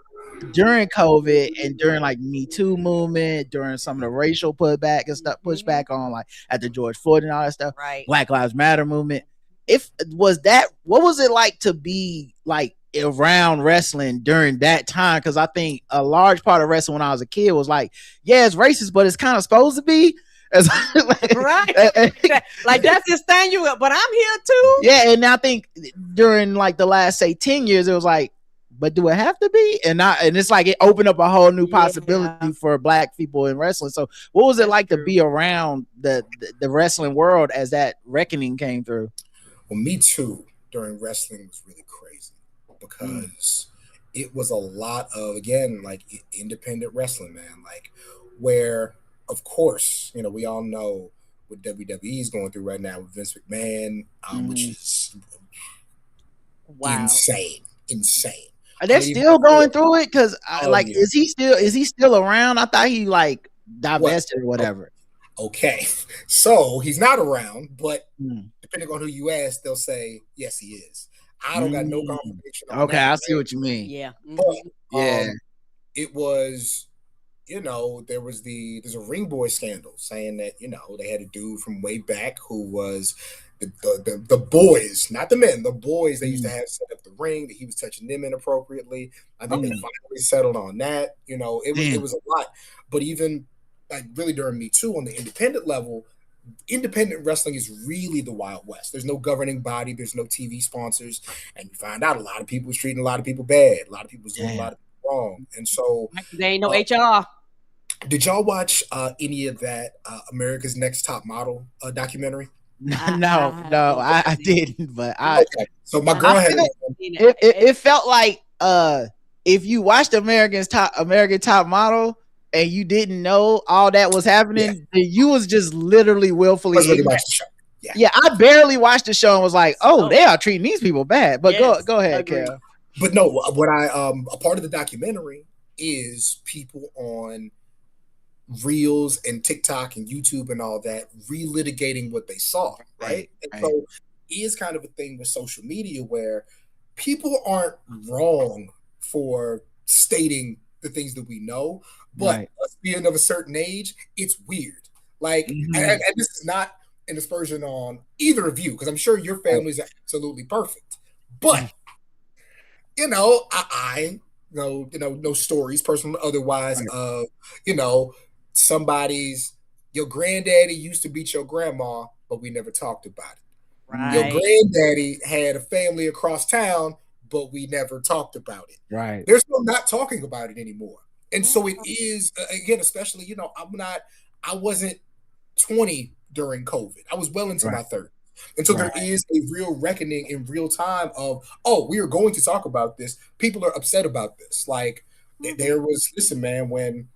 during COVID and during like Me Too movement, during some of the racial pushback and stuff, pushback on like at the George Floyd and all that stuff, right? Black Lives Matter movement. What was it like to be like around wrestling during that time? Because I think a large part of wrestling when I was a kid was like, yeah, it's racist, but it's kind of supposed to be. Right, like that's his thing. But I'm here too. Yeah, and I think during like the last 10 years, it was like, but do it have to be? And it's like it opened up a whole new possibility for Black people in wrestling. So, what was it like to be around the wrestling world as that reckoning came through? Well, Me Too during wrestling was really crazy because it was a lot of, again, like independent wrestling, man, like where. Of course, we all know what WWE is going through right now with Vince McMahon, which is insane. Are they still going through it? Because is he still around? I thought he like divested or whatever. Okay, so he's not around, but depending on who you ask, they'll say yes, he is. I don't got no confirmation. Okay, I see what you mean. Yeah, but it was. There's a Ring Boy scandal saying that, they had a dude from way back who was the boys, not the men, the boys they used to have set up the ring, that he was touching them inappropriately. I think they finally settled on that. It was a lot. But even like really during Me Too on the independent level, independent wrestling is really the Wild West. There's no governing body, there's no TV sponsors, and you find out a lot of people was treating a lot of people bad, a lot of people was doing a lot of wrong. And so there ain't no HR. Did y'all watch any of that America's Next Top Model documentary? No, I didn't. But okay. So my girl had it felt like if you watched American Top Model and you didn't know all that was happening, then you was just literally willfully. Really watch the show. Yeah, I barely watched the show and was like, oh, they are treating these people bad. But go ahead, Kel. But no, what a part of the documentary is people on Reels and TikTok and YouTube and all that relitigating what they saw, right? And so it is kind of a thing with social media where people aren't wrong for stating the things that we know. But us being of a certain age, it's weird. Like, and this is not an aspersion on either of you, because I'm sure your families are absolutely perfect. But I know stories, personal otherwise, of somebody's your granddaddy used to beat your grandma, but we never talked about it. Right. Your granddaddy had a family across town, but we never talked about it. Right. There's no not talking about it anymore. And so it is, again, especially, I wasn't 20 during COVID. I was well into my 30s. And so there is a real reckoning in real time of, oh, we are going to talk about this. People are upset about this. Like, there was, listen, man, when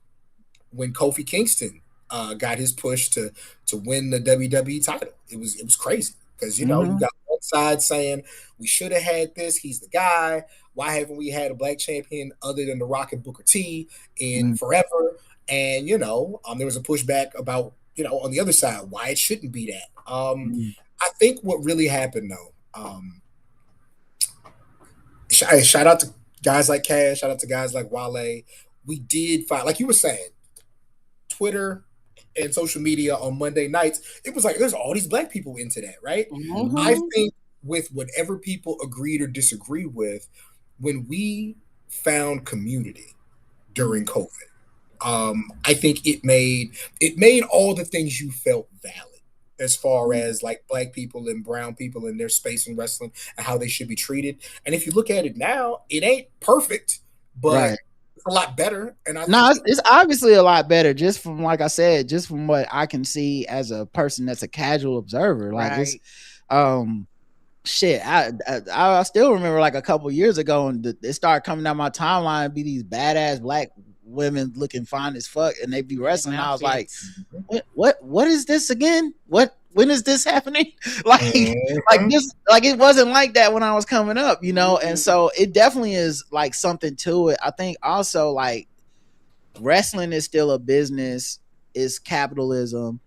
Kofi Kingston got his push to win the WWE title, it was crazy. Because, you got one side saying, we should have had this. He's the guy. Why haven't we had a black champion other than The Rock and Booker T in forever? And, there was a pushback about, on the other side, why it shouldn't be that. I think what really happened, though, shout out to guys like Cash, shout out to guys like Wale. We did find, like you were saying, Twitter and social media on Monday nights, it was like there's all these black people into that, right? I think with whatever people agreed or disagreed with, when we found community during COVID, I think it made all the things you felt valid, as far as like black people and brown people in their space in wrestling and how they should be treated. And if you look at it now, it ain't perfect, but it's a lot better. And it's obviously a lot better, just from, like I said, just from what I can see as a person that's a casual observer. Like it's shit. I still remember like a couple years ago, and it started coming down my timeline, be these badass black women looking fine as fuck, and they be wrestling. And I was like, what is this again? When is this happening? like this, like it wasn't like that when I was coming up, and so it definitely is like something to it. I think also like wrestling is still a business, is capitalism,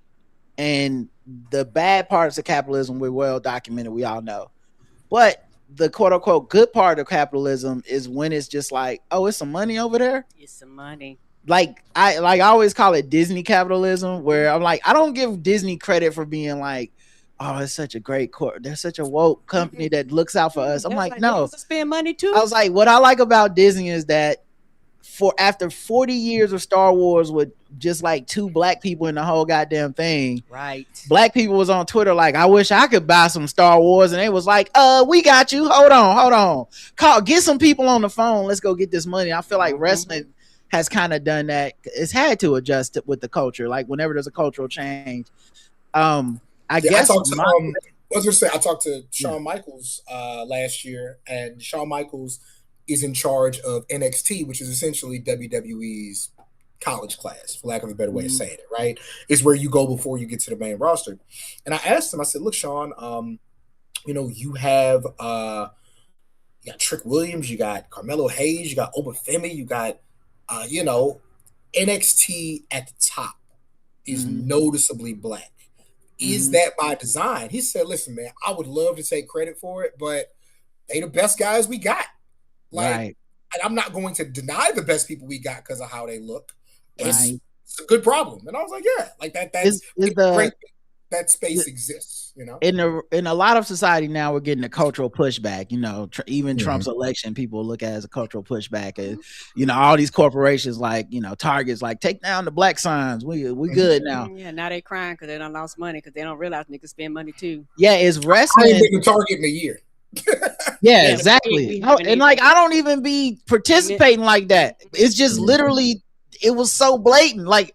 and the bad parts of capitalism we're well documented, we all know. But the quote unquote good part of capitalism is when it's just like, oh, it's some money over there. It's some money. Like I always call it Disney capitalism, where I'm like, I don't give Disney credit for being like, oh, it's such a great they're such a woke company that looks out for us. I'm like, no, spend money too. I was like, what I like about Disney is that after 40 years of Star Wars with just like 2 black people in the whole goddamn thing, right? Black people was on Twitter like, I wish I could buy some Star Wars, and they was like, we got you. Hold on, get some people on the phone. Let's go get this money. I feel like wrestling has kind of done that. It's had to adjust it with the culture. Like whenever there's a cultural change, I guess. I talked to Shawn Michaels last year, and Shawn Michaels is in charge of NXT, which is essentially WWE's college class, for lack of a better way of saying it, right? It's where you go before you get to the main roster. And I asked him, I said, look, Shawn, you have you got Trick Williams, you got Carmelo Hayes, you got Obafemi, you got NXT at the top is noticeably black. Is that by design? He said, listen, man, I would love to take credit for it, but they the best guys we got. Like, and I'm not going to deny the best people we got because of how they look. It's a good problem. And I was like, yeah, like that's great that space exists, In a lot of society now, we're getting a cultural pushback. Even Trump's election, people look at it as a cultural pushback. And, all these corporations like, Target's like, take down the black signs. We good now. Yeah, now they crying because they done lost money because they don't realize niggas spend money too. Yeah, it's wrestling. I ain't been to Target in a year. Yeah, exactly. And like, I don't even be participating like that. It's just literally, it was so blatant. Like,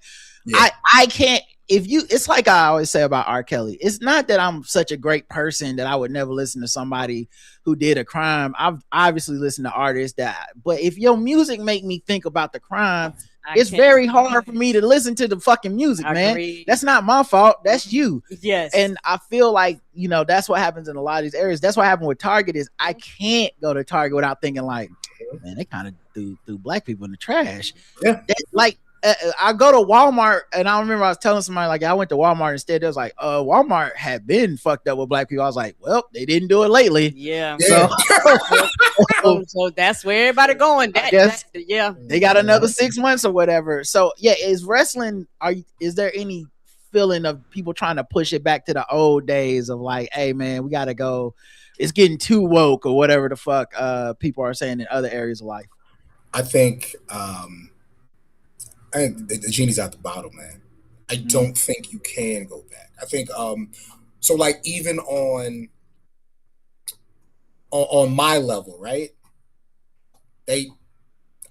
I can't. It's like I always say about R. Kelly. It's not that I'm such a great person that I would never listen to somebody who did a crime. I've obviously listened to artists but if your music make me think about the crime, it's very hard for me to listen to the fucking music, man. That's not my fault. That's you. Yes. And I feel like, that's what happens in a lot of these areas. That's what happened with Target is I can't go to Target without thinking like, man, they kind of threw black people in the trash. Yeah. I go to Walmart, and I remember I was telling somebody like I went to Walmart instead. They was like, Walmart had been fucked up with black people. I was like, well, they didn't do it lately. Yeah. So, so that's where everybody going. Yeah. They got another 6 months or whatever. So yeah, is wrestling? Is there any feeling of people trying to push it back to the old days of like, hey man, we gotta go. It's getting too woke or whatever the fuck people are saying in other areas of life. I think the genie's out the bottle, man. I don't think you can go back. I think so like even on my level, right?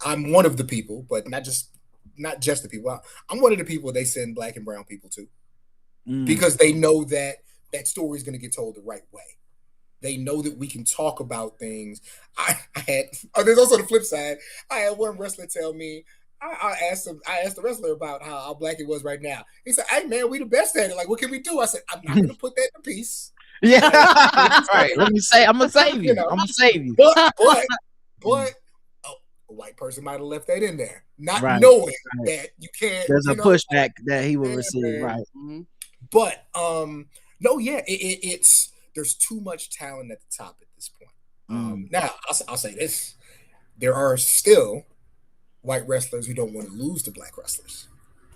I'm one of the people, but not just the people. I'm one of the people they send black and brown people to because they know that story is going to get told the right way. They know that we can talk about things. There's also the flip side. I had one wrestler tell me, I asked the wrestler about how black it was right now. He said, "Hey man, we the best at it. Like, what can we do?" I said, "I'm not going to put that in a piece." Yeah, right. Let me say, I'm gonna save you. I'm gonna save you. But a white person might have left that in there, not knowing that you can't. There's a pushback that he will receive, right? Mm-hmm. But no, yeah, it's there's too much talent at the top at this point. Now, I'll say this: there are still white wrestlers who don't want to lose to black wrestlers.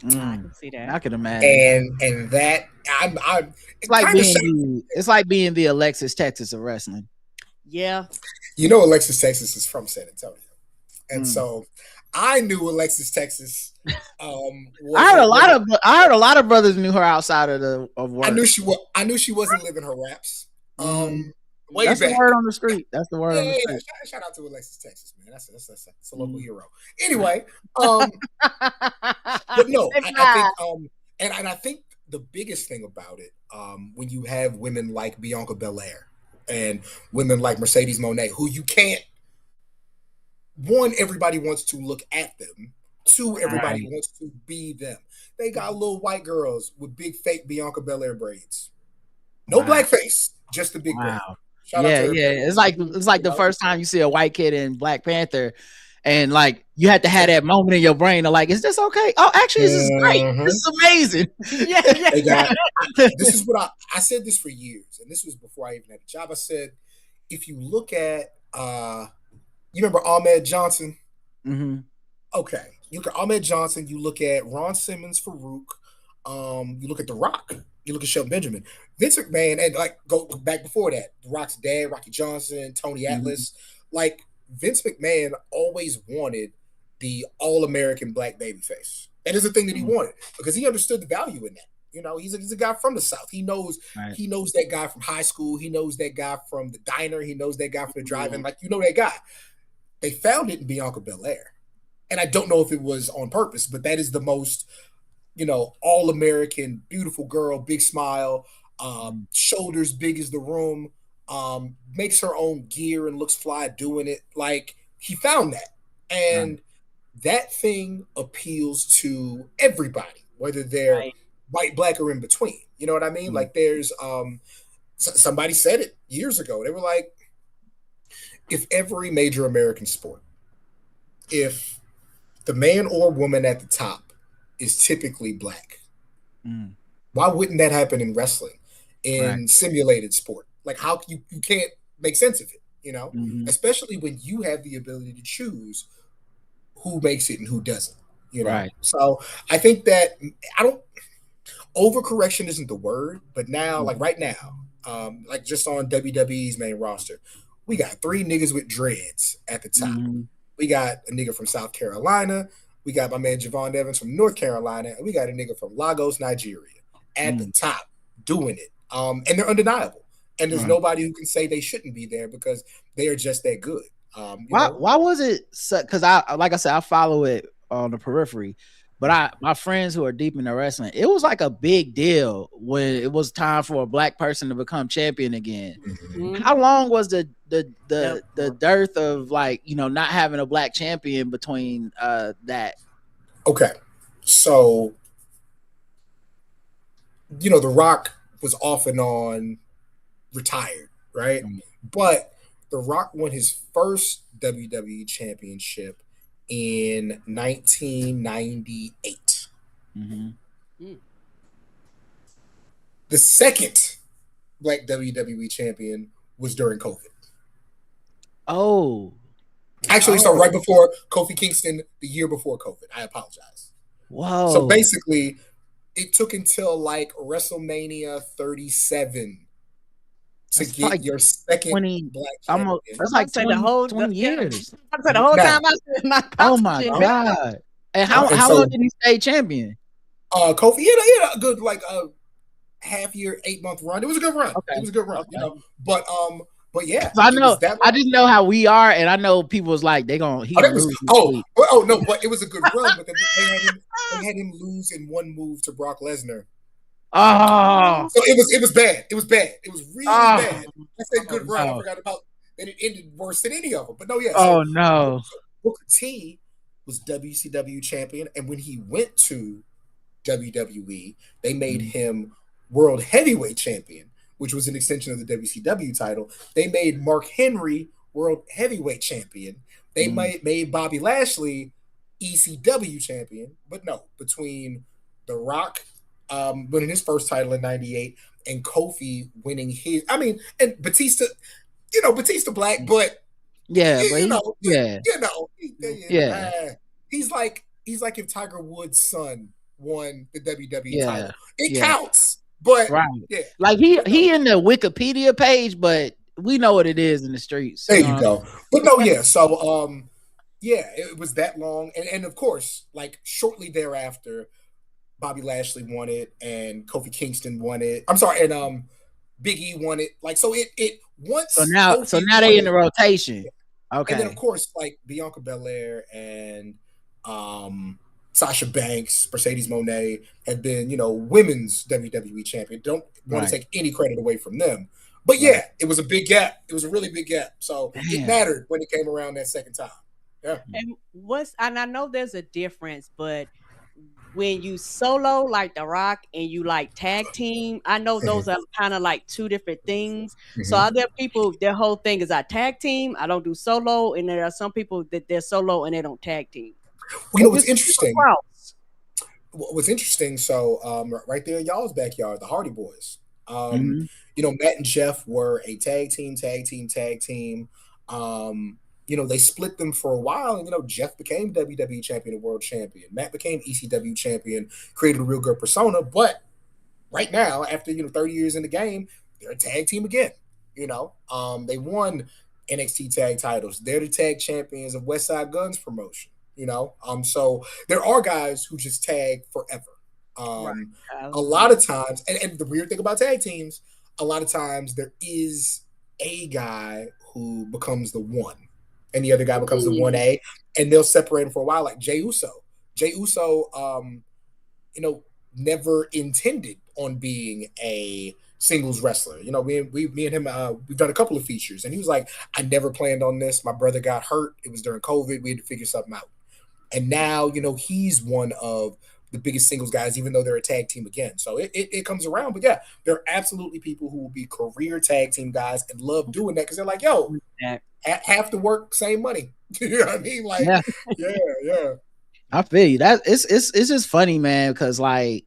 I can see that. I can imagine. And that it's like being the Alexis Texas of wrestling. Yeah. You know, Alexis Texas is from San Antonio, and so I knew Alexis Texas. I heard a lot of brothers knew her outside of work. I knew she wasn't living her raps. That's back. The word on the street. That's the word on the street. Shout out to Alexis Texas, man. That's a local hero. Anyway, but no, I think and I think the biggest thing about it, when you have women like Bianca Belair and women like Mercedes Moné, who you can't. One, everybody wants to look at them. Two, everybody wants to be them. They got little white girls with big fake Bianca Belair braids. No blackface, just the big braid. Yeah. It's like the first time you see a white kid in Black Panther, and like you had to have that moment in your brain of like, is this okay? Oh, actually, this is great. This is amazing. This is what I said this for years, and this was before I even had a job. I said, if you look at you remember Ahmed Johnson? Mm-hmm. Okay. You look at Ahmed Johnson, you look at Ron Simmons, Farouk, you look at The Rock, you look at Shelton Benjamin, Vince McMahon, and like go back before that, The Rock's dad, Rocky Johnson, Tony Atlas. Like Vince McMahon always wanted the all-American black babyface. That is the thing that he wanted because he understood the value in that. You know, he's a guy from the South. He knows that guy from high school. He knows that guy from the diner. He knows that guy from the drive-in. Like, you know that guy. They found it in Bianca Belair. And I don't know if it was on purpose, but that is the most, all-American, beautiful girl, big smile, shoulders big as the room, makes her own gear and looks fly doing it. Like, he found that. And that thing appeals to everybody, whether they're white, black, or in between. You know what I mean? Like, there's somebody said it years ago. They were like, if every major American sport, if the man or woman at the top is typically black, why wouldn't that happen in wrestling, in simulated sport? Like, how you can't make sense of it, especially when you have the ability to choose who makes it and who doesn't, So I think that overcorrection isn't the word, but now, like right now, like just on WWE's main roster, we got 3 niggas with dreads at the top. We got a nigga from South Carolina. We got my man Javon Evans from North Carolina. And we got a nigga from Lagos, Nigeria at the top doing it. And they're undeniable. And there's nobody who can say they shouldn't be there because they are just that good. Why was it? Because like I said, I follow it on the periphery. But my friends who are deep into wrestling, it was like a big deal when it was time for a black person to become champion again. How long was the dearth of like, not having a black champion between that? Okay. So, The Rock was off and on retired, right? But The Rock won his first WWE championship in 1998. Mm-hmm. The second Black WWE champion was during COVID. Oh. Actually, so right before Kofi Kingston, the year before COVID. I apologize. Whoa. So basically, it took until like WrestleMania 37 to That's get like your second 20, Black almost, champion. that's like say 20, the whole 20 years. I said the whole Now- time I said my Oh my costume. God. And And how so- long did he stay champion? Kofi, he had a good like half year, 8-month run. It was a good run. Okay. It was a good run, Okay. you know. But yeah, So I it know, was that I long. just know how we are, and I know people was like, he Oh, gonna that was- lose. this oh, week. but- no, but it was a good run because they had him lose in one move to Brock Lesnar. Oh, So it was bad. It was bad. It was really bad. I said good run. no. I forgot about that. It ended worse than any of them. But no, yeah. Oh, So no. Booker T was WCW champion, and when he went to WWE, they made him World Heavyweight Champion, which was an extension of the WCW title. They made Mark Henry World Heavyweight Champion. They made Bobby Lashley ECW Champion. But no, between The Rock winning his first title in '98 and Kofi winning his, and Batista, Batista Black, but Yeah, but he's like if Tiger Woods' son won the WWE title. It yeah. counts, but right. Yeah, Like he in the Wikipedia page, but we know what it is in the streets. there you go. But no, yeah. So yeah, it was that long, and of course, like shortly thereafter, Bobby Lashley won it, and Kofi Kingston won it. I'm sorry, and Big E won it. Like so, it once. So now they in the rotation. Okay. And then of course, like Bianca Belair and Sasha Banks, Mercedes Moné have been, women's WWE champion. Don't want to take any credit away from them. But yeah, it was a big gap. It was a really big gap. So it mattered when it came around that second time. Yeah. And I know there's a difference, but when you solo like The Rock and you like tag team, I know those are kind of like two different things. So are there people, their whole thing is I tag team, I don't do solo, and there are some people that they're solo and they don't tag team. Well, what's interesting? What's interesting? So right there in y'all's backyard, the Hardy Boys. Matt and Jeff were a tag team. They split them for a while, and Jeff became WWE champion and world champion. Matt became ECW champion, created a real good persona. But right now, after 30 years in the game, they're a tag team again. They won NXT tag titles. They're the tag champions of West Side Guns promotion. So there are guys who just tag forever. A lot of times, and the weird thing about tag teams, a lot of times there is a guy who becomes the one, and the other guy becomes the 1A, and they'll separate them for a while, like Jey Uso. Jey Uso, never intended on being a singles wrestler. Me and him, we've done a couple of features, and he was like, I never planned on this. My brother got hurt. It was during COVID. We had to figure something out. And now, he's one of the biggest singles guys, even though they're a tag team again. So it comes around. But yeah, there are absolutely people who will be career tag team guys and love doing that because they're like, yo, half the work, same money. You know what I mean? Like, yeah. I feel you. That it's just funny, man, because like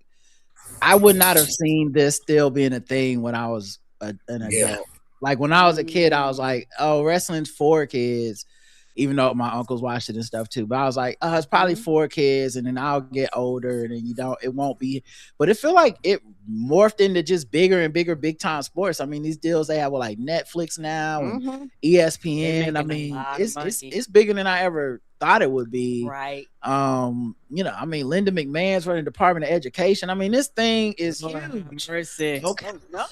I would not have seen this still being a thing when I was an adult. Like when I was a kid, I was like, oh, wrestling's for kids. Even though my uncles watched it and stuff too, but I was like, it's probably for kids, and then I'll get older, and then it won't be. But it feel like it morphed into just bigger and bigger, big time sports. I mean, these deals they have with like Netflix now and ESPN. I mean, it's bigger than I ever thought it would be. Right. I mean, Linda McMahon's running the Department of Education. I mean, this thing is huge. Okay. No.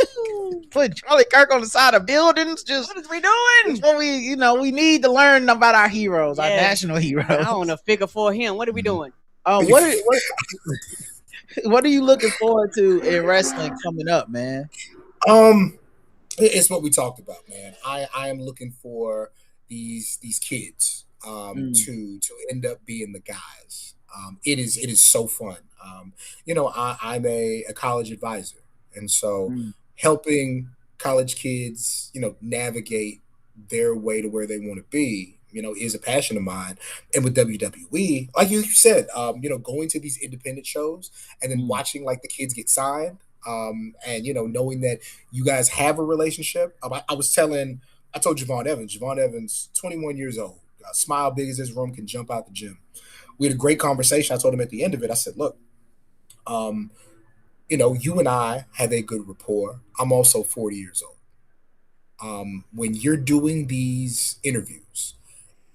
Put Charlie Kirk on the side of buildings. Just what is we doing? What we need to learn about our heroes, our national heroes. I want to figure for him. What are we doing? What are you looking forward to in wrestling coming up, man? It's what we talked about, man. I am looking for these kids to end up being the guys. It is so fun. I'm a college advisor, and so helping college kids, navigate their way to where they want to be is a passion of mine. And with WWE, like you said, going to these independent shows and then watching like the kids get signed, and knowing that you guys have a relationship. I told Javon Evans, 21 years old, smile big as this room, can jump out the gym. We had a great conversation. I told him at the end of it, I said, look, you and I have a good rapport. I'm also 40 years old. When you're doing these interviews,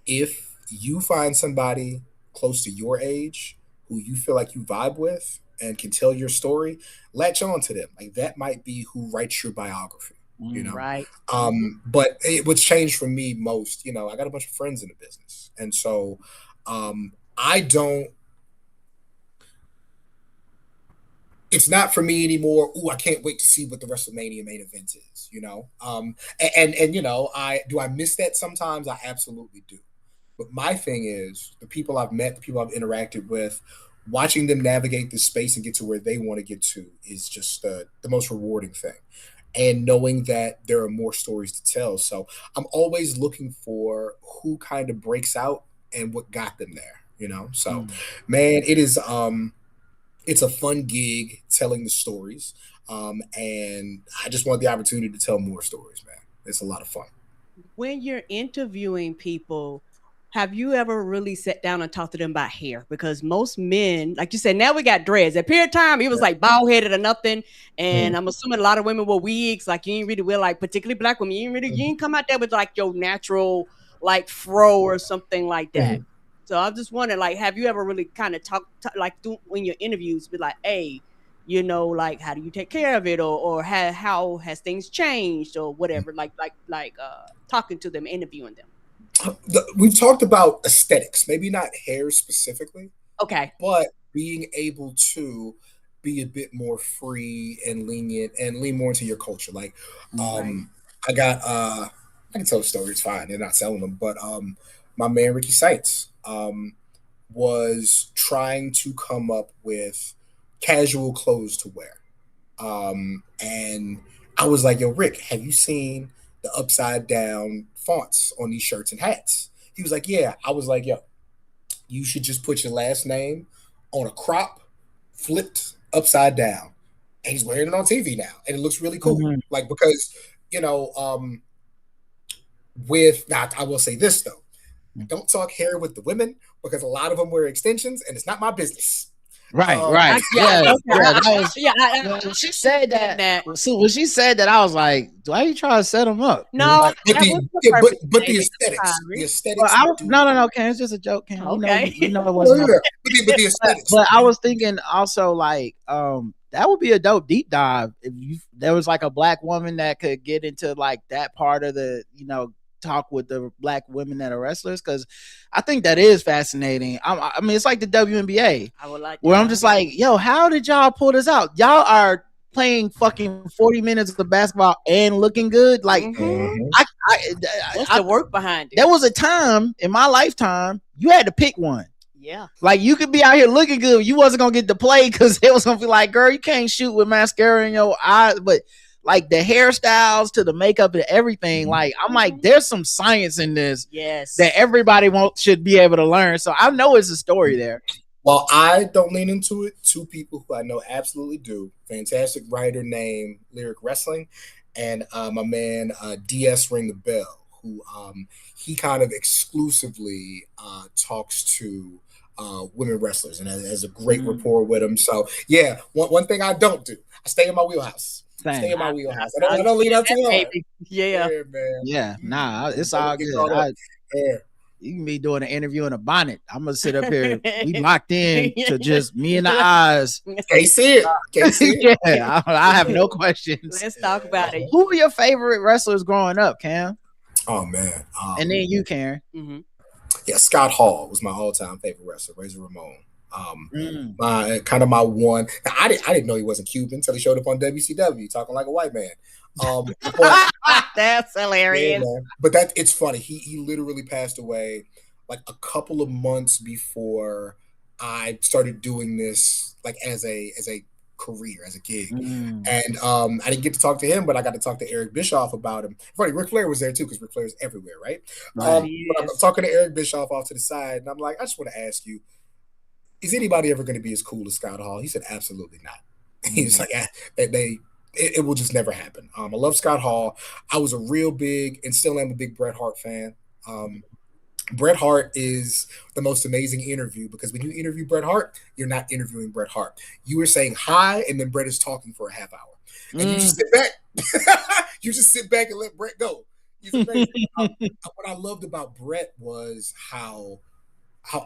if you find somebody close to your age who you feel like you vibe with and can tell your story, latch on to them. Like that might be who writes your biography, Right. But what's changed for me most, I got a bunch of friends in the business. And so it's not for me anymore. Ooh, I can't wait to see what the WrestleMania main event is, I miss that sometimes? I absolutely do. But my thing is the people I've met, the people I've interacted with, watching them navigate this space and get to where they want to get to is just the most rewarding thing. And knowing that there are more stories to tell. So I'm always looking for who kind of breaks out and what got them there, So, man, it is it's a fun gig telling the stories. And I just want the opportunity to tell more stories, man. It's a lot of fun. When you're interviewing people, have you ever really sat down and talked to them about hair? Because most men, like you said, now we got dreads. At period of time, it was like bald headed or nothing. And I'm assuming a lot of women wore wigs. Like you ain't really wear, like particularly black women, you ain't come out there with like your natural like fro or something like that. So I just wondering, like, have you ever really kind of talked like when your interviews be like, hey, like how do you take care of it, or how has things changed or whatever, like talking to them, interviewing them. We've talked about aesthetics, maybe not hair specifically. Okay. But being able to be a bit more free and lenient and lean more into your culture. Like, I can tell the story, it's fine. They're not selling them. But my man, Ricky Sites, was trying to come up with casual clothes to wear. And I was like, yo, Rick, have you seen the upside down fonts on these shirts and hats? He was like, yeah. I was like, yo, you should just put your last name on a crop flipped upside down. And he's wearing it on TV now. And it looks really cool. Like, because, I will say this though. Don't talk hair with the women because a lot of them wear extensions and it's not my business. Right. When she said that, when she said that, I was like, "Why are you trying to set them up?" No, but the aesthetics. No, Ken, it's just a joke, Ken. Okay, it wasn't. But the aesthetics. But I was thinking also like, that would be a dope deep dive if there was like a black woman that could get into like that part of the talk with the black women that are wrestlers, because I think that is fascinating. I mean, it's like the WNBA. I would like where I'm just like, yo, how did y'all pull this out? Y'all are playing fucking 40 minutes of the basketball and looking good. Like, what's the work behind it? There was a time in my lifetime you had to pick one. Yeah, like you could be out here looking good, you wasn't gonna get to play because it was gonna be like, girl, you can't shoot with mascara in your eyes. But like the hairstyles to the makeup and everything, like I'm like, there's some science in this, that everybody should be able to learn. So I know it's a story there. Well, I don't lean into it. Two people who I know absolutely do. Fantastic writer named Lyric Wrestling, and my man DS Ring the Bell, who he kind of exclusively talks to women wrestlers and has a great rapport with them. So yeah, one thing I don't do, I stay in my wheelhouse. Stay in my wheelhouse. I don't lean out too hard. Yeah, man. Yeah, nah, it's all good. You can be doing an interview in a bonnet. I'm gonna sit up here. We locked in to just me and the eyes. Can't see it. Yeah, I have no questions. Let's talk about it. Who were your favorite wrestlers growing up, Cam? Oh man, and then you, Karen. Yeah, Scott Hall was my all-time favorite wrestler. Razor Ramon. My one. I didn't know he wasn't Cuban until he showed up on WCW talking like a white man. But, that's hilarious. Yeah, but it's funny. He literally passed away like a couple of months before I started doing this, like as a career as a gig. Mm. And I didn't get to talk to him, but I got to talk to Eric Bischoff about him. Funny, Ric Flair was there too, because Ric Flair is everywhere, right? Right. But I'm talking to Eric Bischoff off to the side, and I'm like, I just want to ask you, is anybody ever going to be as cool as Scott Hall? He said, absolutely not. He was like, it will just never happen. I love Scott Hall. I was a real big, and still am a big Bret Hart fan. Bret Hart is the most amazing interview, because when you interview Bret Hart, you're not interviewing Bret Hart. You are saying hi, and then Bret is talking for a half hour. And you just sit back. You just sit back and let Bret go. He's amazing. What I loved about Bret was how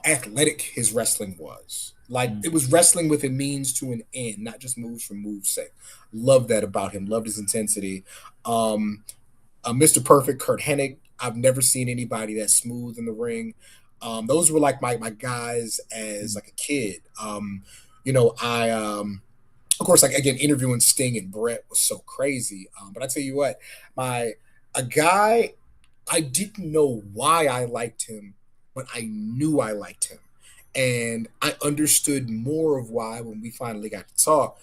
athletic his wrestling was. Like, it was wrestling with a means to an end, not just moves for moves' sake. Loved that about him. Loved his intensity. Mr. Perfect, Kurt Hennig. I've never seen anybody that smooth in the ring. Those were like my guys as like a kid. Of course, like, again, interviewing Sting and Bret was so crazy. But I tell you what, a guy, I didn't know why I liked him, but I knew I liked him. And I understood more of why when we finally got to talk.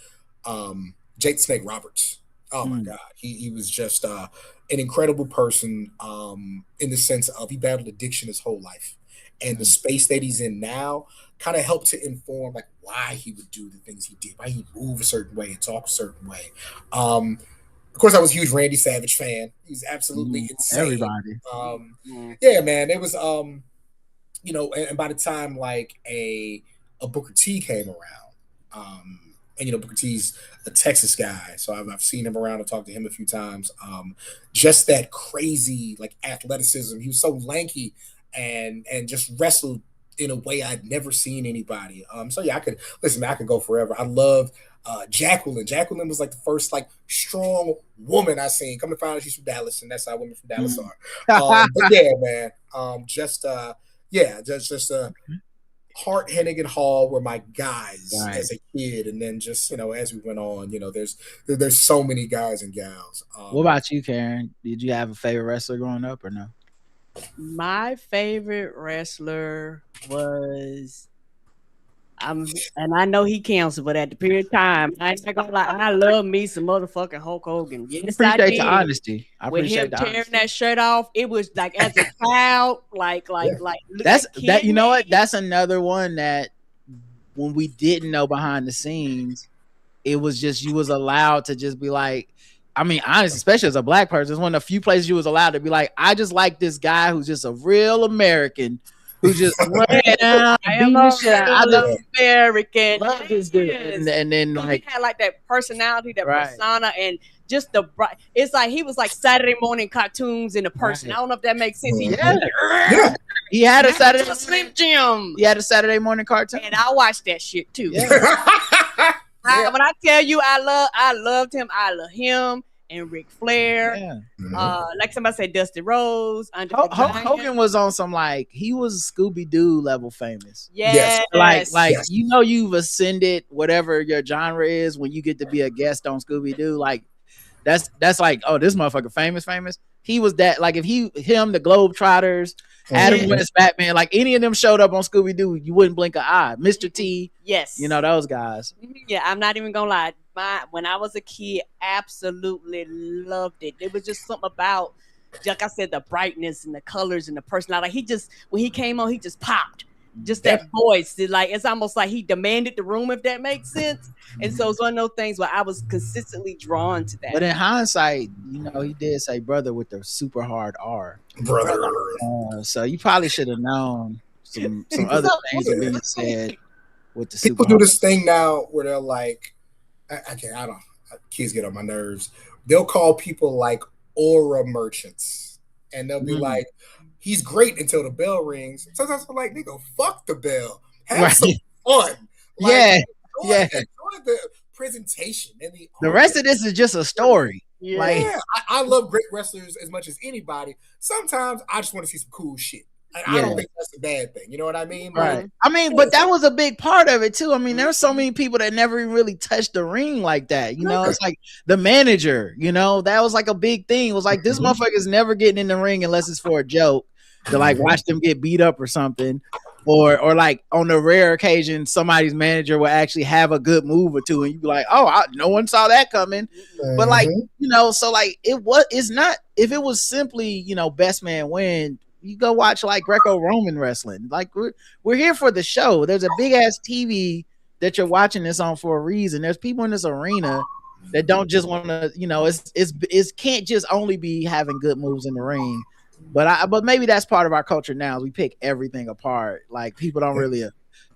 Jake Snake Roberts. Oh my God. He was just an incredible person, in the sense of he battled addiction his whole life. And the space that he's in now kind of helped to inform like why he would do the things he did, why he moved a certain way and talk a certain way. Of course, I was a huge Randy Savage fan. He's absolutely insane. Everybody. Yeah, man. It was and by the time like a Booker T came around, and Booker T's a Texas guy, so I've seen him around and talked to him a few times. Just that crazy like athleticism. He was so lanky and just wrestled in a way I'd never seen anybody. So yeah, I could go forever. I loved Jacqueline. Jacqueline was like the first like strong woman I seen. Come to find out she's from Dallas, and that's how women from Dallas are. But yeah, man. Just Hart, Hennig, and Hall were my guys as a kid, and then just as we went on, there's so many guys and gals. What about you, Karen? Did you have a favorite wrestler growing up or no? My favorite wrestler was, and I know he canceled, but at the period of time, I ain't gonna lie, I love me some motherfucking Hulk Hogan. Yes, I appreciate the honesty. With him tearing that shirt off, it was like as a child, like that's that. You know what? That's another one that when we didn't know behind the scenes, it was just you was allowed to just be like. I mean, honestly, especially as a black person, it's one of the few places you was allowed to be like, I just like this guy who's just a real American who just ran down, I am a real American. Love this dude. And then like he had like that personality, that persona, and just the bright. It's like he was like Saturday morning cartoons in a person. I don't know if that makes sense. He had a Saturday Slim Jim. He had a Saturday morning cartoon, and I watched that shit too. When I tell you I loved him, I love him and Ric Flair. Like somebody said, Dusty Rose. Hulk Hogan was on some like he was Scooby-Doo level famous. Yes. Like you've ascended whatever your genre is when you get to be a guest on Scooby-Doo. Like that's like, oh, this motherfucker famous. He was that, like if him, the Globetrotters, Adam West, Batman, like any of them showed up on Scooby-Doo, you wouldn't blink an eye. Mr. T, those guys. Yeah, I'm not even gonna lie. When I was a kid, absolutely loved it. It was just something about, like I said, the brightness and the colors and the personality. Like when he came on, he just popped. Just that voice, it's almost like he demanded the room, if that makes sense. And so it's one of those things where I was consistently drawn to that. But in hindsight, he did say brother with the super hard R. Brother. So you probably should have known some other things are being said with the people super do this thing now where they're like, kids get on my nerves. They'll call people like aura merchants, and they'll be like, he's great until the bell rings. Sometimes I'm like, nigga, fuck the bell. Have some fun. Enjoy the presentation and the rest of this is just a story. I love great wrestlers as much as anybody. Sometimes I just want to see some cool shit. I don't think that's a bad thing. You know what I mean? Right. I mean, but that was a big part of it too. I mean, there's so many people that never even really touched the ring like that. It's like the manager, that was like a big thing. It was like, this motherfucker's never getting in the ring unless it's for a joke, to like watch them get beat up or something. or like on the rare occasion somebody's manager will actually have a good move or two and you be like, oh, no one saw that coming. But like, so like it's not, if it was simply, best man win, you go watch like Greco-Roman wrestling. Like we're here for the show. There's a big ass TV that you're watching this on for a reason. There's people in this arena that don't just want to, it's can't just only be having good moves in the ring. But maybe that's part of our culture now. We pick everything apart. Like people don't really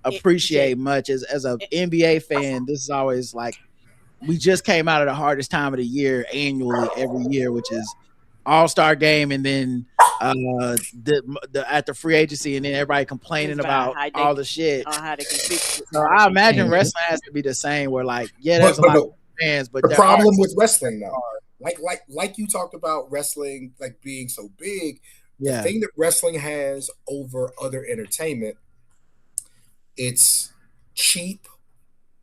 appreciate much. As an NBA fan, this is always like, we just came out of the hardest time of the year annually every year, which is All-Star game, and then at the free agency, and then everybody complaining about all the shit. How they can fix it. So I imagine wrestling has to be the same. Where like, there's a lot of fans, but the problem with wrestling though, like you talked about wrestling like being so big. The thing that wrestling has over other entertainment, it's cheap,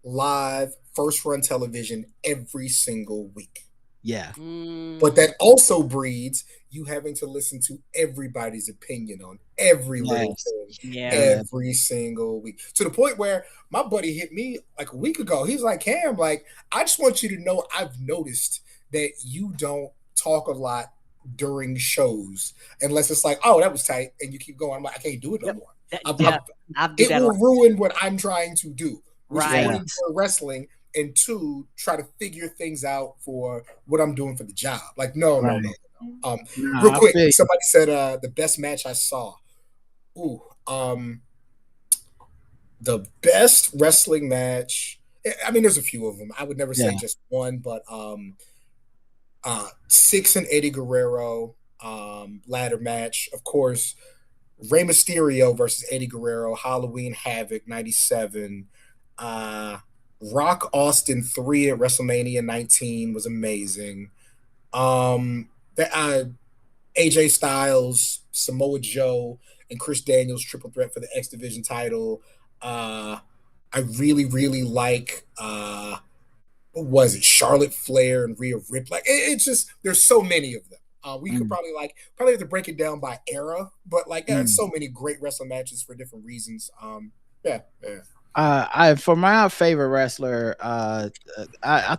live, first run television every single week. Yeah. But that also breeds you having to listen to everybody's opinion on every little thing every single week. To the point where my buddy hit me like a week ago. He's like, Cam, like, I just want you to know I've noticed that you don't talk a lot during shows unless it's like, oh, that was tight, and you keep going. I'm like, I can't do it no more. It will ruin what I'm trying to do. Right. One, for wrestling, and two, try to figure things out for what I'm doing for the job. Like, no. Real quick, somebody said the best match I saw. The best wrestling match. I mean, there's a few of them. I would never say just one, but Six and Eddie Guerrero ladder match, of course. Rey Mysterio versus Eddie Guerrero, Halloween Havoc '97. Rock Austin 3 at WrestleMania 19 was amazing. AJ Styles, Samoa Joe, and Chris Daniels triple threat for the X Division title. I really, really like what was it? Charlotte Flair and Rhea Ripley. Like it's just, there's so many of them. We could probably have to break it down by era, but like there's so many great wrestling matches for different reasons. For my favorite wrestler, I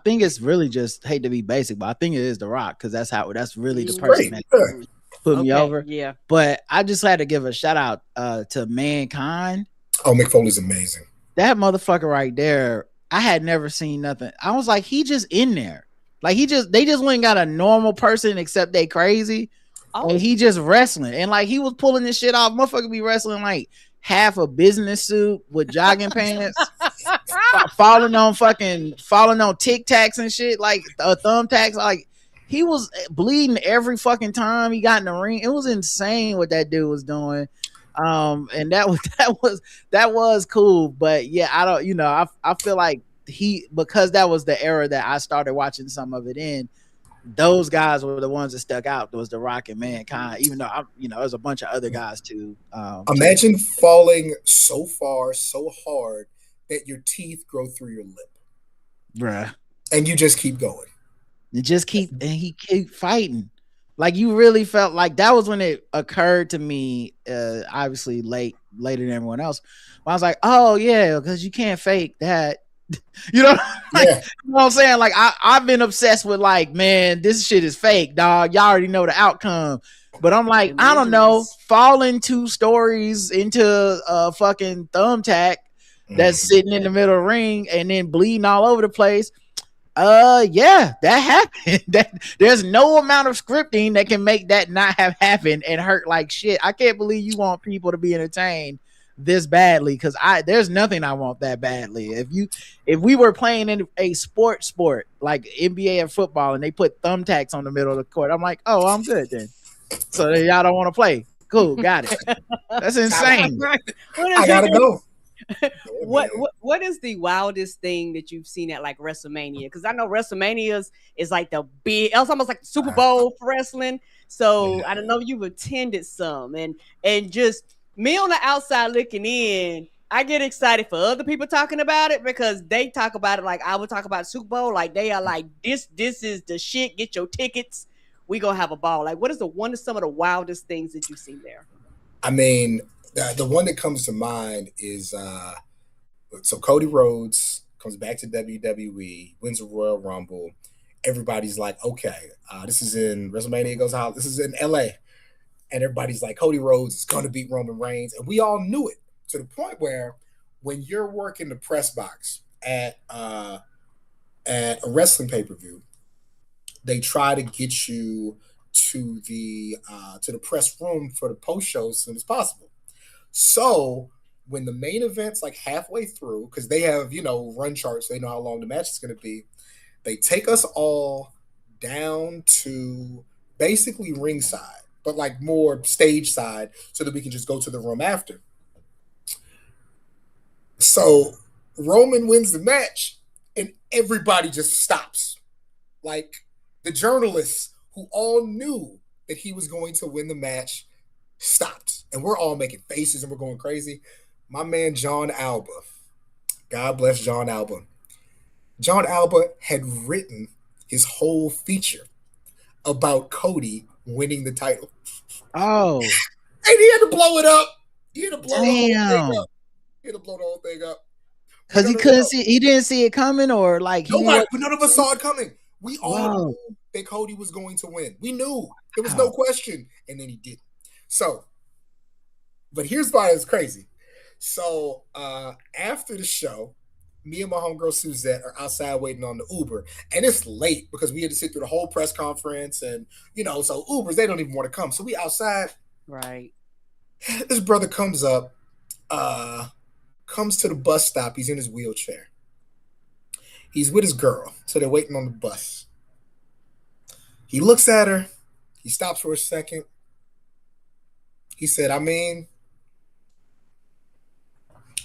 think it's really just, hate to be basic, but I think it is The Rock, because that's really the person that put me over. Yeah. But I just had to give a shout out to Mankind. Oh, Mick Foley's amazing. That motherfucker right there, I had never seen nothing. I was like, he just in there. Like they just went and got a normal person except they crazy. Oh. And he just wrestling. And like he was pulling this shit off. Motherfucker be wrestling like half a business suit with jogging pants, falling on Tic Tacs and shit, like thumbtacks. Like he was bleeding every fucking time he got in the ring. It was insane what that dude was doing. And that was cool. But yeah, I don't, I feel like because that was the era that I started watching some of it in. Those guys were the ones that stuck out. There was The Rock and Mankind, even though there's a bunch of other guys too. Imagine falling so far, so hard that your teeth grow through your lip, bruh, and you just keep going. And he keep fighting. Like you really felt like that was when it occurred to me. Obviously later than everyone else. When I was like, oh yeah, because you can't fake that. You know what I'm saying? Like I've been obsessed with like, man, this shit is fake, dog. Y'all already know the outcome. But I'm like, I don't know, falling 2 stories into a fucking thumbtack that's sitting in the middle of the ring and then bleeding all over the place. Yeah, that happened. There's no amount of scripting that can make that not have happened and hurt like shit. I can't believe you want people to be entertained this badly, because there's nothing I want that badly. If we were playing in a sport like NBA and football and they put thumbtacks on the middle of the court, I'm like, oh, I'm good then. So y'all don't want to play. Cool, got it. That's insane. I gotta go. What is the wildest thing that you've seen at like WrestleMania? Because I know WrestleMania is like the big, it's almost like the Super Bowl for wrestling. So I don't know if you've attended some, and just me on the outside looking in, I get excited for other people talking about it because they talk about it like I would talk about Super Bowl. Like they are like, this is the shit. Get your tickets. We gonna have a ball. Like, what is some of the wildest things that you've seen there? I mean, the one that comes to mind is so Cody Rhodes comes back to WWE, wins a Royal Rumble. Everybody's like, okay, this is in WrestleMania goes out. This is in LA. And everybody's like, Cody Rhodes is going to beat Roman Reigns. And we all knew it to the point where when you're working the press box at a wrestling pay-per-view, they try to get you to the press room for the post show as soon as possible. So when the main event's like halfway through, because they have, run charts, they know how long the match is going to be, they take us all down to basically ringside, but like more stage side so that we can just go to the room after. So Roman wins the match and everybody just stops. Like the journalists who all knew that he was going to win the match stopped. And we're all making faces and we're going crazy. My man, John Alba, God bless John Alba. John Alba had written his whole feature about Cody winning the title. Oh. And he had to blow it up. He had to blow the whole thing up. He had to blow the whole thing up. Because he couldn't see, he didn't see it coming, or like none of us saw it coming. We all knew that Cody was going to win. We knew. There was no question. And then he didn't. So, but here's why it's crazy. So after the show, me and my homegirl Suzette are outside waiting on the Uber. And it's late because we had to sit through the whole press conference. And, so Ubers, they don't even want to come. So we outside. Right. This brother comes up, comes to the bus stop. He's in his wheelchair. He's with his girl. So they're waiting on the bus. He looks at her. He stops for a second. He said,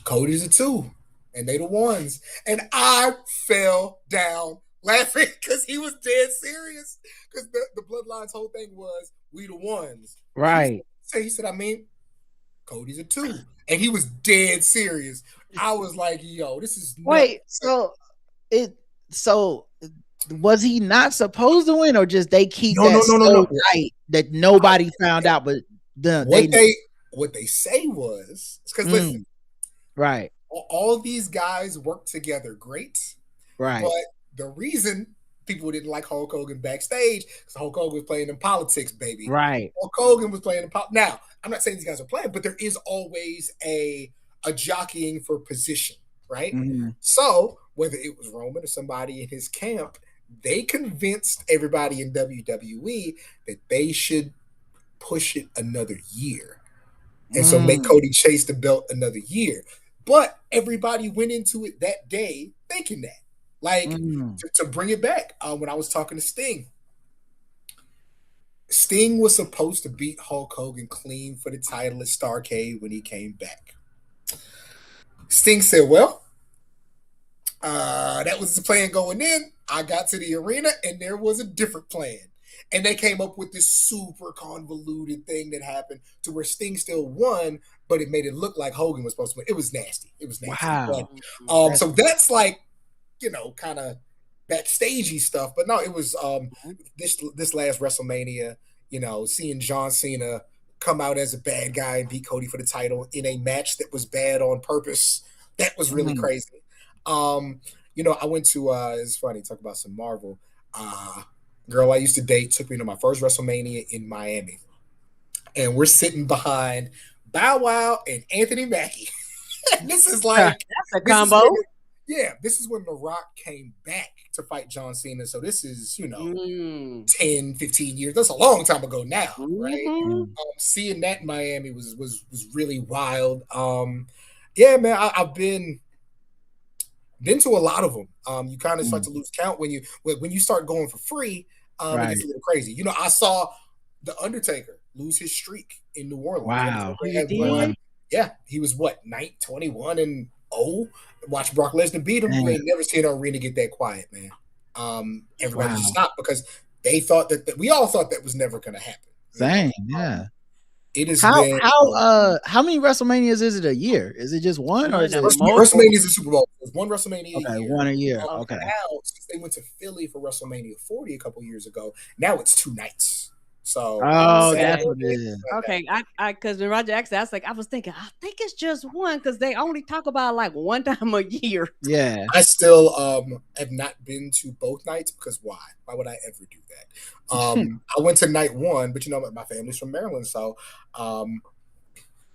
Cody's a 2, and they the ones. And I fell down laughing because he was dead serious. Because the Bloodline's whole thing was, we the ones. Right. He said, Cody's a 2. And he was dead serious. I was like, yo, this is nuts. Wait, so was he not supposed to win, or just they keep no tight that nobody found out, but what they say was, because listen, right, all these guys work together great, right, but the reason people didn't like Hulk Hogan backstage because Hulk Hogan was playing in politics, baby. Right. Hulk Hogan was playing in politics. Now, I'm not saying these guys are playing, but there is always a jockeying for position, right? Mm-hmm. So whether it was Roman or somebody in his camp, they convinced everybody in WWE that they should push it another year. And so make Cody chase the belt another year. But everybody went into it that day thinking that. Like, to bring it back, when I was talking to Sting was supposed to beat Hulk Hogan clean for the title at Starrcade when he came back. Sting said, well, that was the plan going in. I got to the arena, and there was a different plan. And they came up with this super convoluted thing that happened to where Sting still won, but it made it look like Hogan was supposed to win. It was nasty. Wow. But, so that's like, kind of backstagey stuff. But no, it was this last WrestleMania, seeing John Cena come out as a bad guy and beat Cody for the title in a match that was bad on purpose. That was really crazy. I went to it's funny, talk about some Marvel. Girl I used to date took me to my first WrestleMania in Miami. And we're sitting behind Bow Wow and Anthony Mackie. This is like that's a combo. This is when The Rock came back to fight John Cena. So this is, 10, 15 years. That's a long time ago now, right? Seeing that in Miami was really wild. Yeah, man, I've been to a lot of them. You kind of start to lose count when you start going for free. It gets a little crazy. I saw The Undertaker lose his streak in New Orleans. Wow. Yeah, he was 21-0. Watch Brock Lesnar beat him. You ain't never seen an arena get that quiet, man. Everybody just stopped because they thought that we all thought that was never going to happen. Same, yeah. It is how many WrestleManias is it a year? Is it just one, or is it WrestleMania is a Super Bowl? There's one WrestleMania a year. One a year. Okay. Now, since they went to Philly for WrestleMania 40 a couple years ago, now it's 2 nights. So Oh, that's Okay. what it is. Okay, I, because when Roger asked, I was thinking, I think it's just one because they only talk about like one time a year. Yeah. I still have not been to both nights because why? Why would I ever do that? I went to night one, but my family's from Maryland, so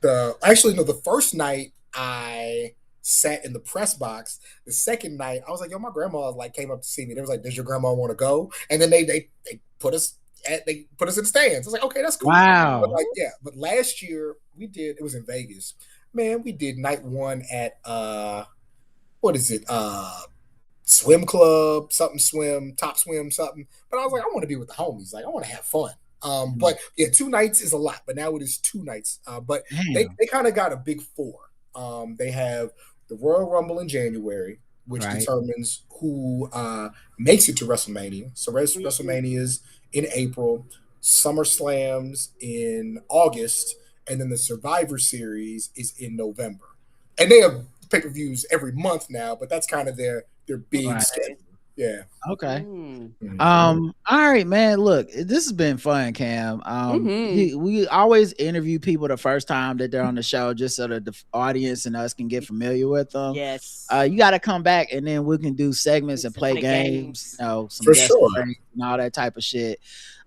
the first night I sat in the press box. The second night I was like, yo, my grandma like came up to see me. They was like, does your grandma want to go? And then they put us they put us in the stands. I was like, okay, that's cool. But Wow. but last year it was in Vegas. Man, we did night one at what is it? Swim club, something swim, top swim, something. But I was like, I want to be with the homies. Like, I want to have fun. But yeah, 2 nights is a lot, but now it is 2 nights. But they kind of got a big four. They have the Royal Rumble in January, which determines who makes it to WrestleMania. So WrestleMania is in April, SummerSlam's in August, and then the Survivor Series is in November. And they have pay-per-views every month now, but that's kind of their big schedule. Yeah. Okay. All right, man. Look, this has been fun, Cam. We always interview people the first time that they're on the show, just so that the audience and us can get familiar with them. Yes. You got to come back, and then we can do segments and play games. Some for guest sure and all that type of shit.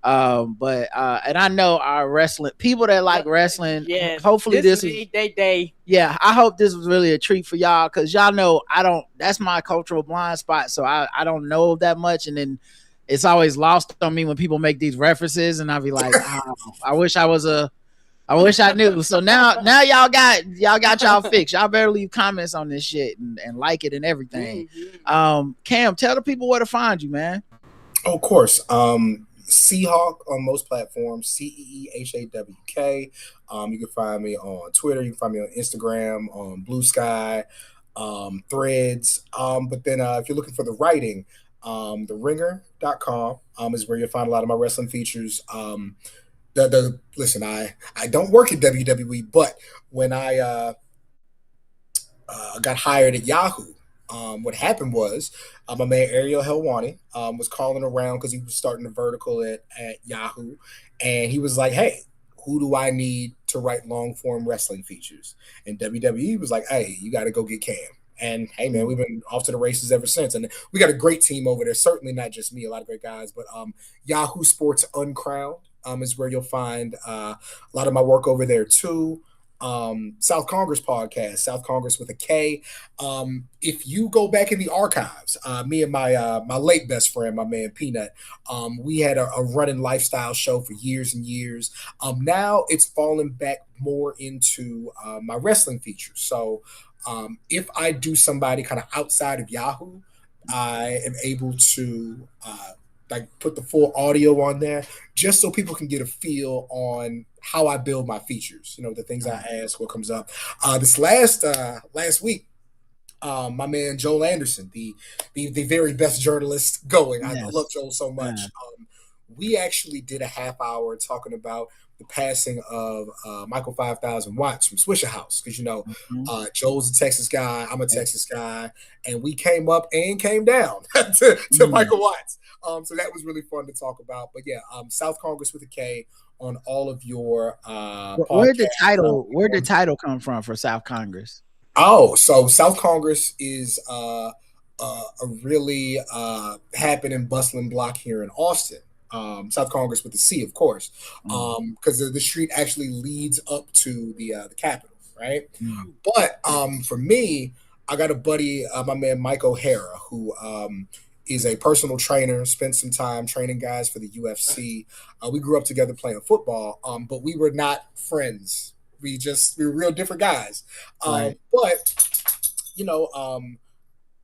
But and I know our wrestling people that like wrestling. Yes. Hopefully this is day. Yeah, I hope this was really a treat for y'all, because y'all know that's my cultural blind spot, so I don't know that much, and then it's always lost on me when people make these references, and I'll be like, oh, I wish I knew. So now y'all got y'all fixed. Y'all better leave comments on this shit and like it and everything. Cam, tell the people where to find you, man. Oh, of course. Seahawk on most platforms, CEEHAWK. You can find me on Twitter. You can find me on Instagram, on Blue Sky, Threads. But then if you're looking for the writing, theringer.com is where you'll find a lot of my wrestling features. Listen, I don't work at WWE, but when I got hired at Yahoo, what happened was my man Ariel Helwani was calling around because he was starting a vertical at Yahoo, and he was like, hey, who do I need to write long form wrestling features? And WWE was like, hey, you got to go get Cam. And hey, man, we've been off to the races ever since. And we got a great team over there. Certainly not just me, a lot of great guys, but Yahoo Sports Uncrowned is where you'll find a lot of my work over there too. South Congress podcast, South Congress with a K. If you go back in the archives, me and my late best friend, my man Peanut, we had a running lifestyle show for years and years. Now it's fallen back more into my wrestling features. So if I do somebody kind of outside of Yahoo, I am able to put the full audio on there just so people can get a feel on how I build my features, the things I ask, what comes up. This last week, my man Joel Anderson, the very best journalist going. Yes. I love Joel so much. Yeah. We actually did a half hour talking about the passing of Michael 5000 Watts from Swisher House, because Joel's a Texas guy, I'm a Texas guy, and we came up and came down to Michael Watts. So that was really fun to talk about. But yeah, South Congress with a K on all of your where'd the title come from for South Congress? Oh, so South Congress is a really happening, bustling block here in Austin. South Congress with the C, of course, because the street actually leads up to the Capitol, right? But for me, I got a buddy, my man Mike O'Hara, who is a personal trainer, spent some time training guys for the UFC. We grew up together playing football, but we were not friends. We were real different guys. Right. But,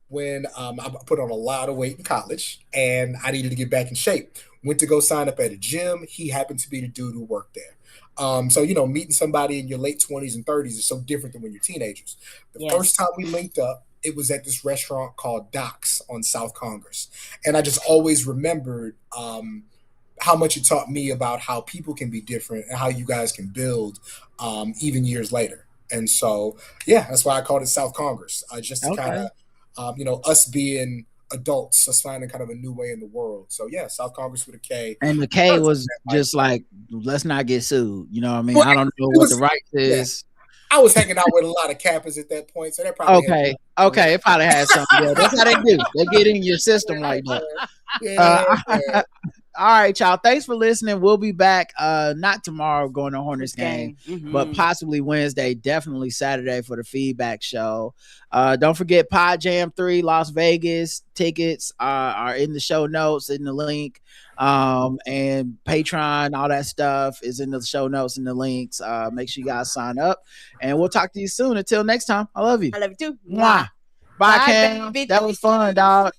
when I put on a lot of weight in college and I needed to get back in shape, went to go sign up at a gym. He happened to be the dude who worked there. So, meeting somebody in your late 20s and 30s is so different than when you're teenagers. The first time we linked up, it was at this restaurant called Doc's on South Congress. And I just always remembered how much it taught me about how people can be different and how you guys can build even years later. And so, yeah, that's why I called it South Congress. Just to kind of, us being adults is finding kind of a new way in the world. So yeah, South Congress with a K. And the K was just like, let's not get sued. You know what I mean? Well, I don't know what the right is. I was hanging out with a lot of cappers at that point, so that probably okay. It probably had something. Yeah, that's how they do. They get in your system like that. Yeah. All right, y'all. Thanks for listening. We'll be back not tomorrow going to Hornets game, but possibly Wednesday, definitely Saturday for the feedback show. Don't forget Pod Jam 3 Las Vegas tickets are in the show notes, in the link. And Patreon, all that stuff is in the show notes and the links. Make sure you guys sign up, and we'll talk to you soon. Until next time, I love you. I love you too. Mwah. Bye, Cam. Baby. That was fun, dog.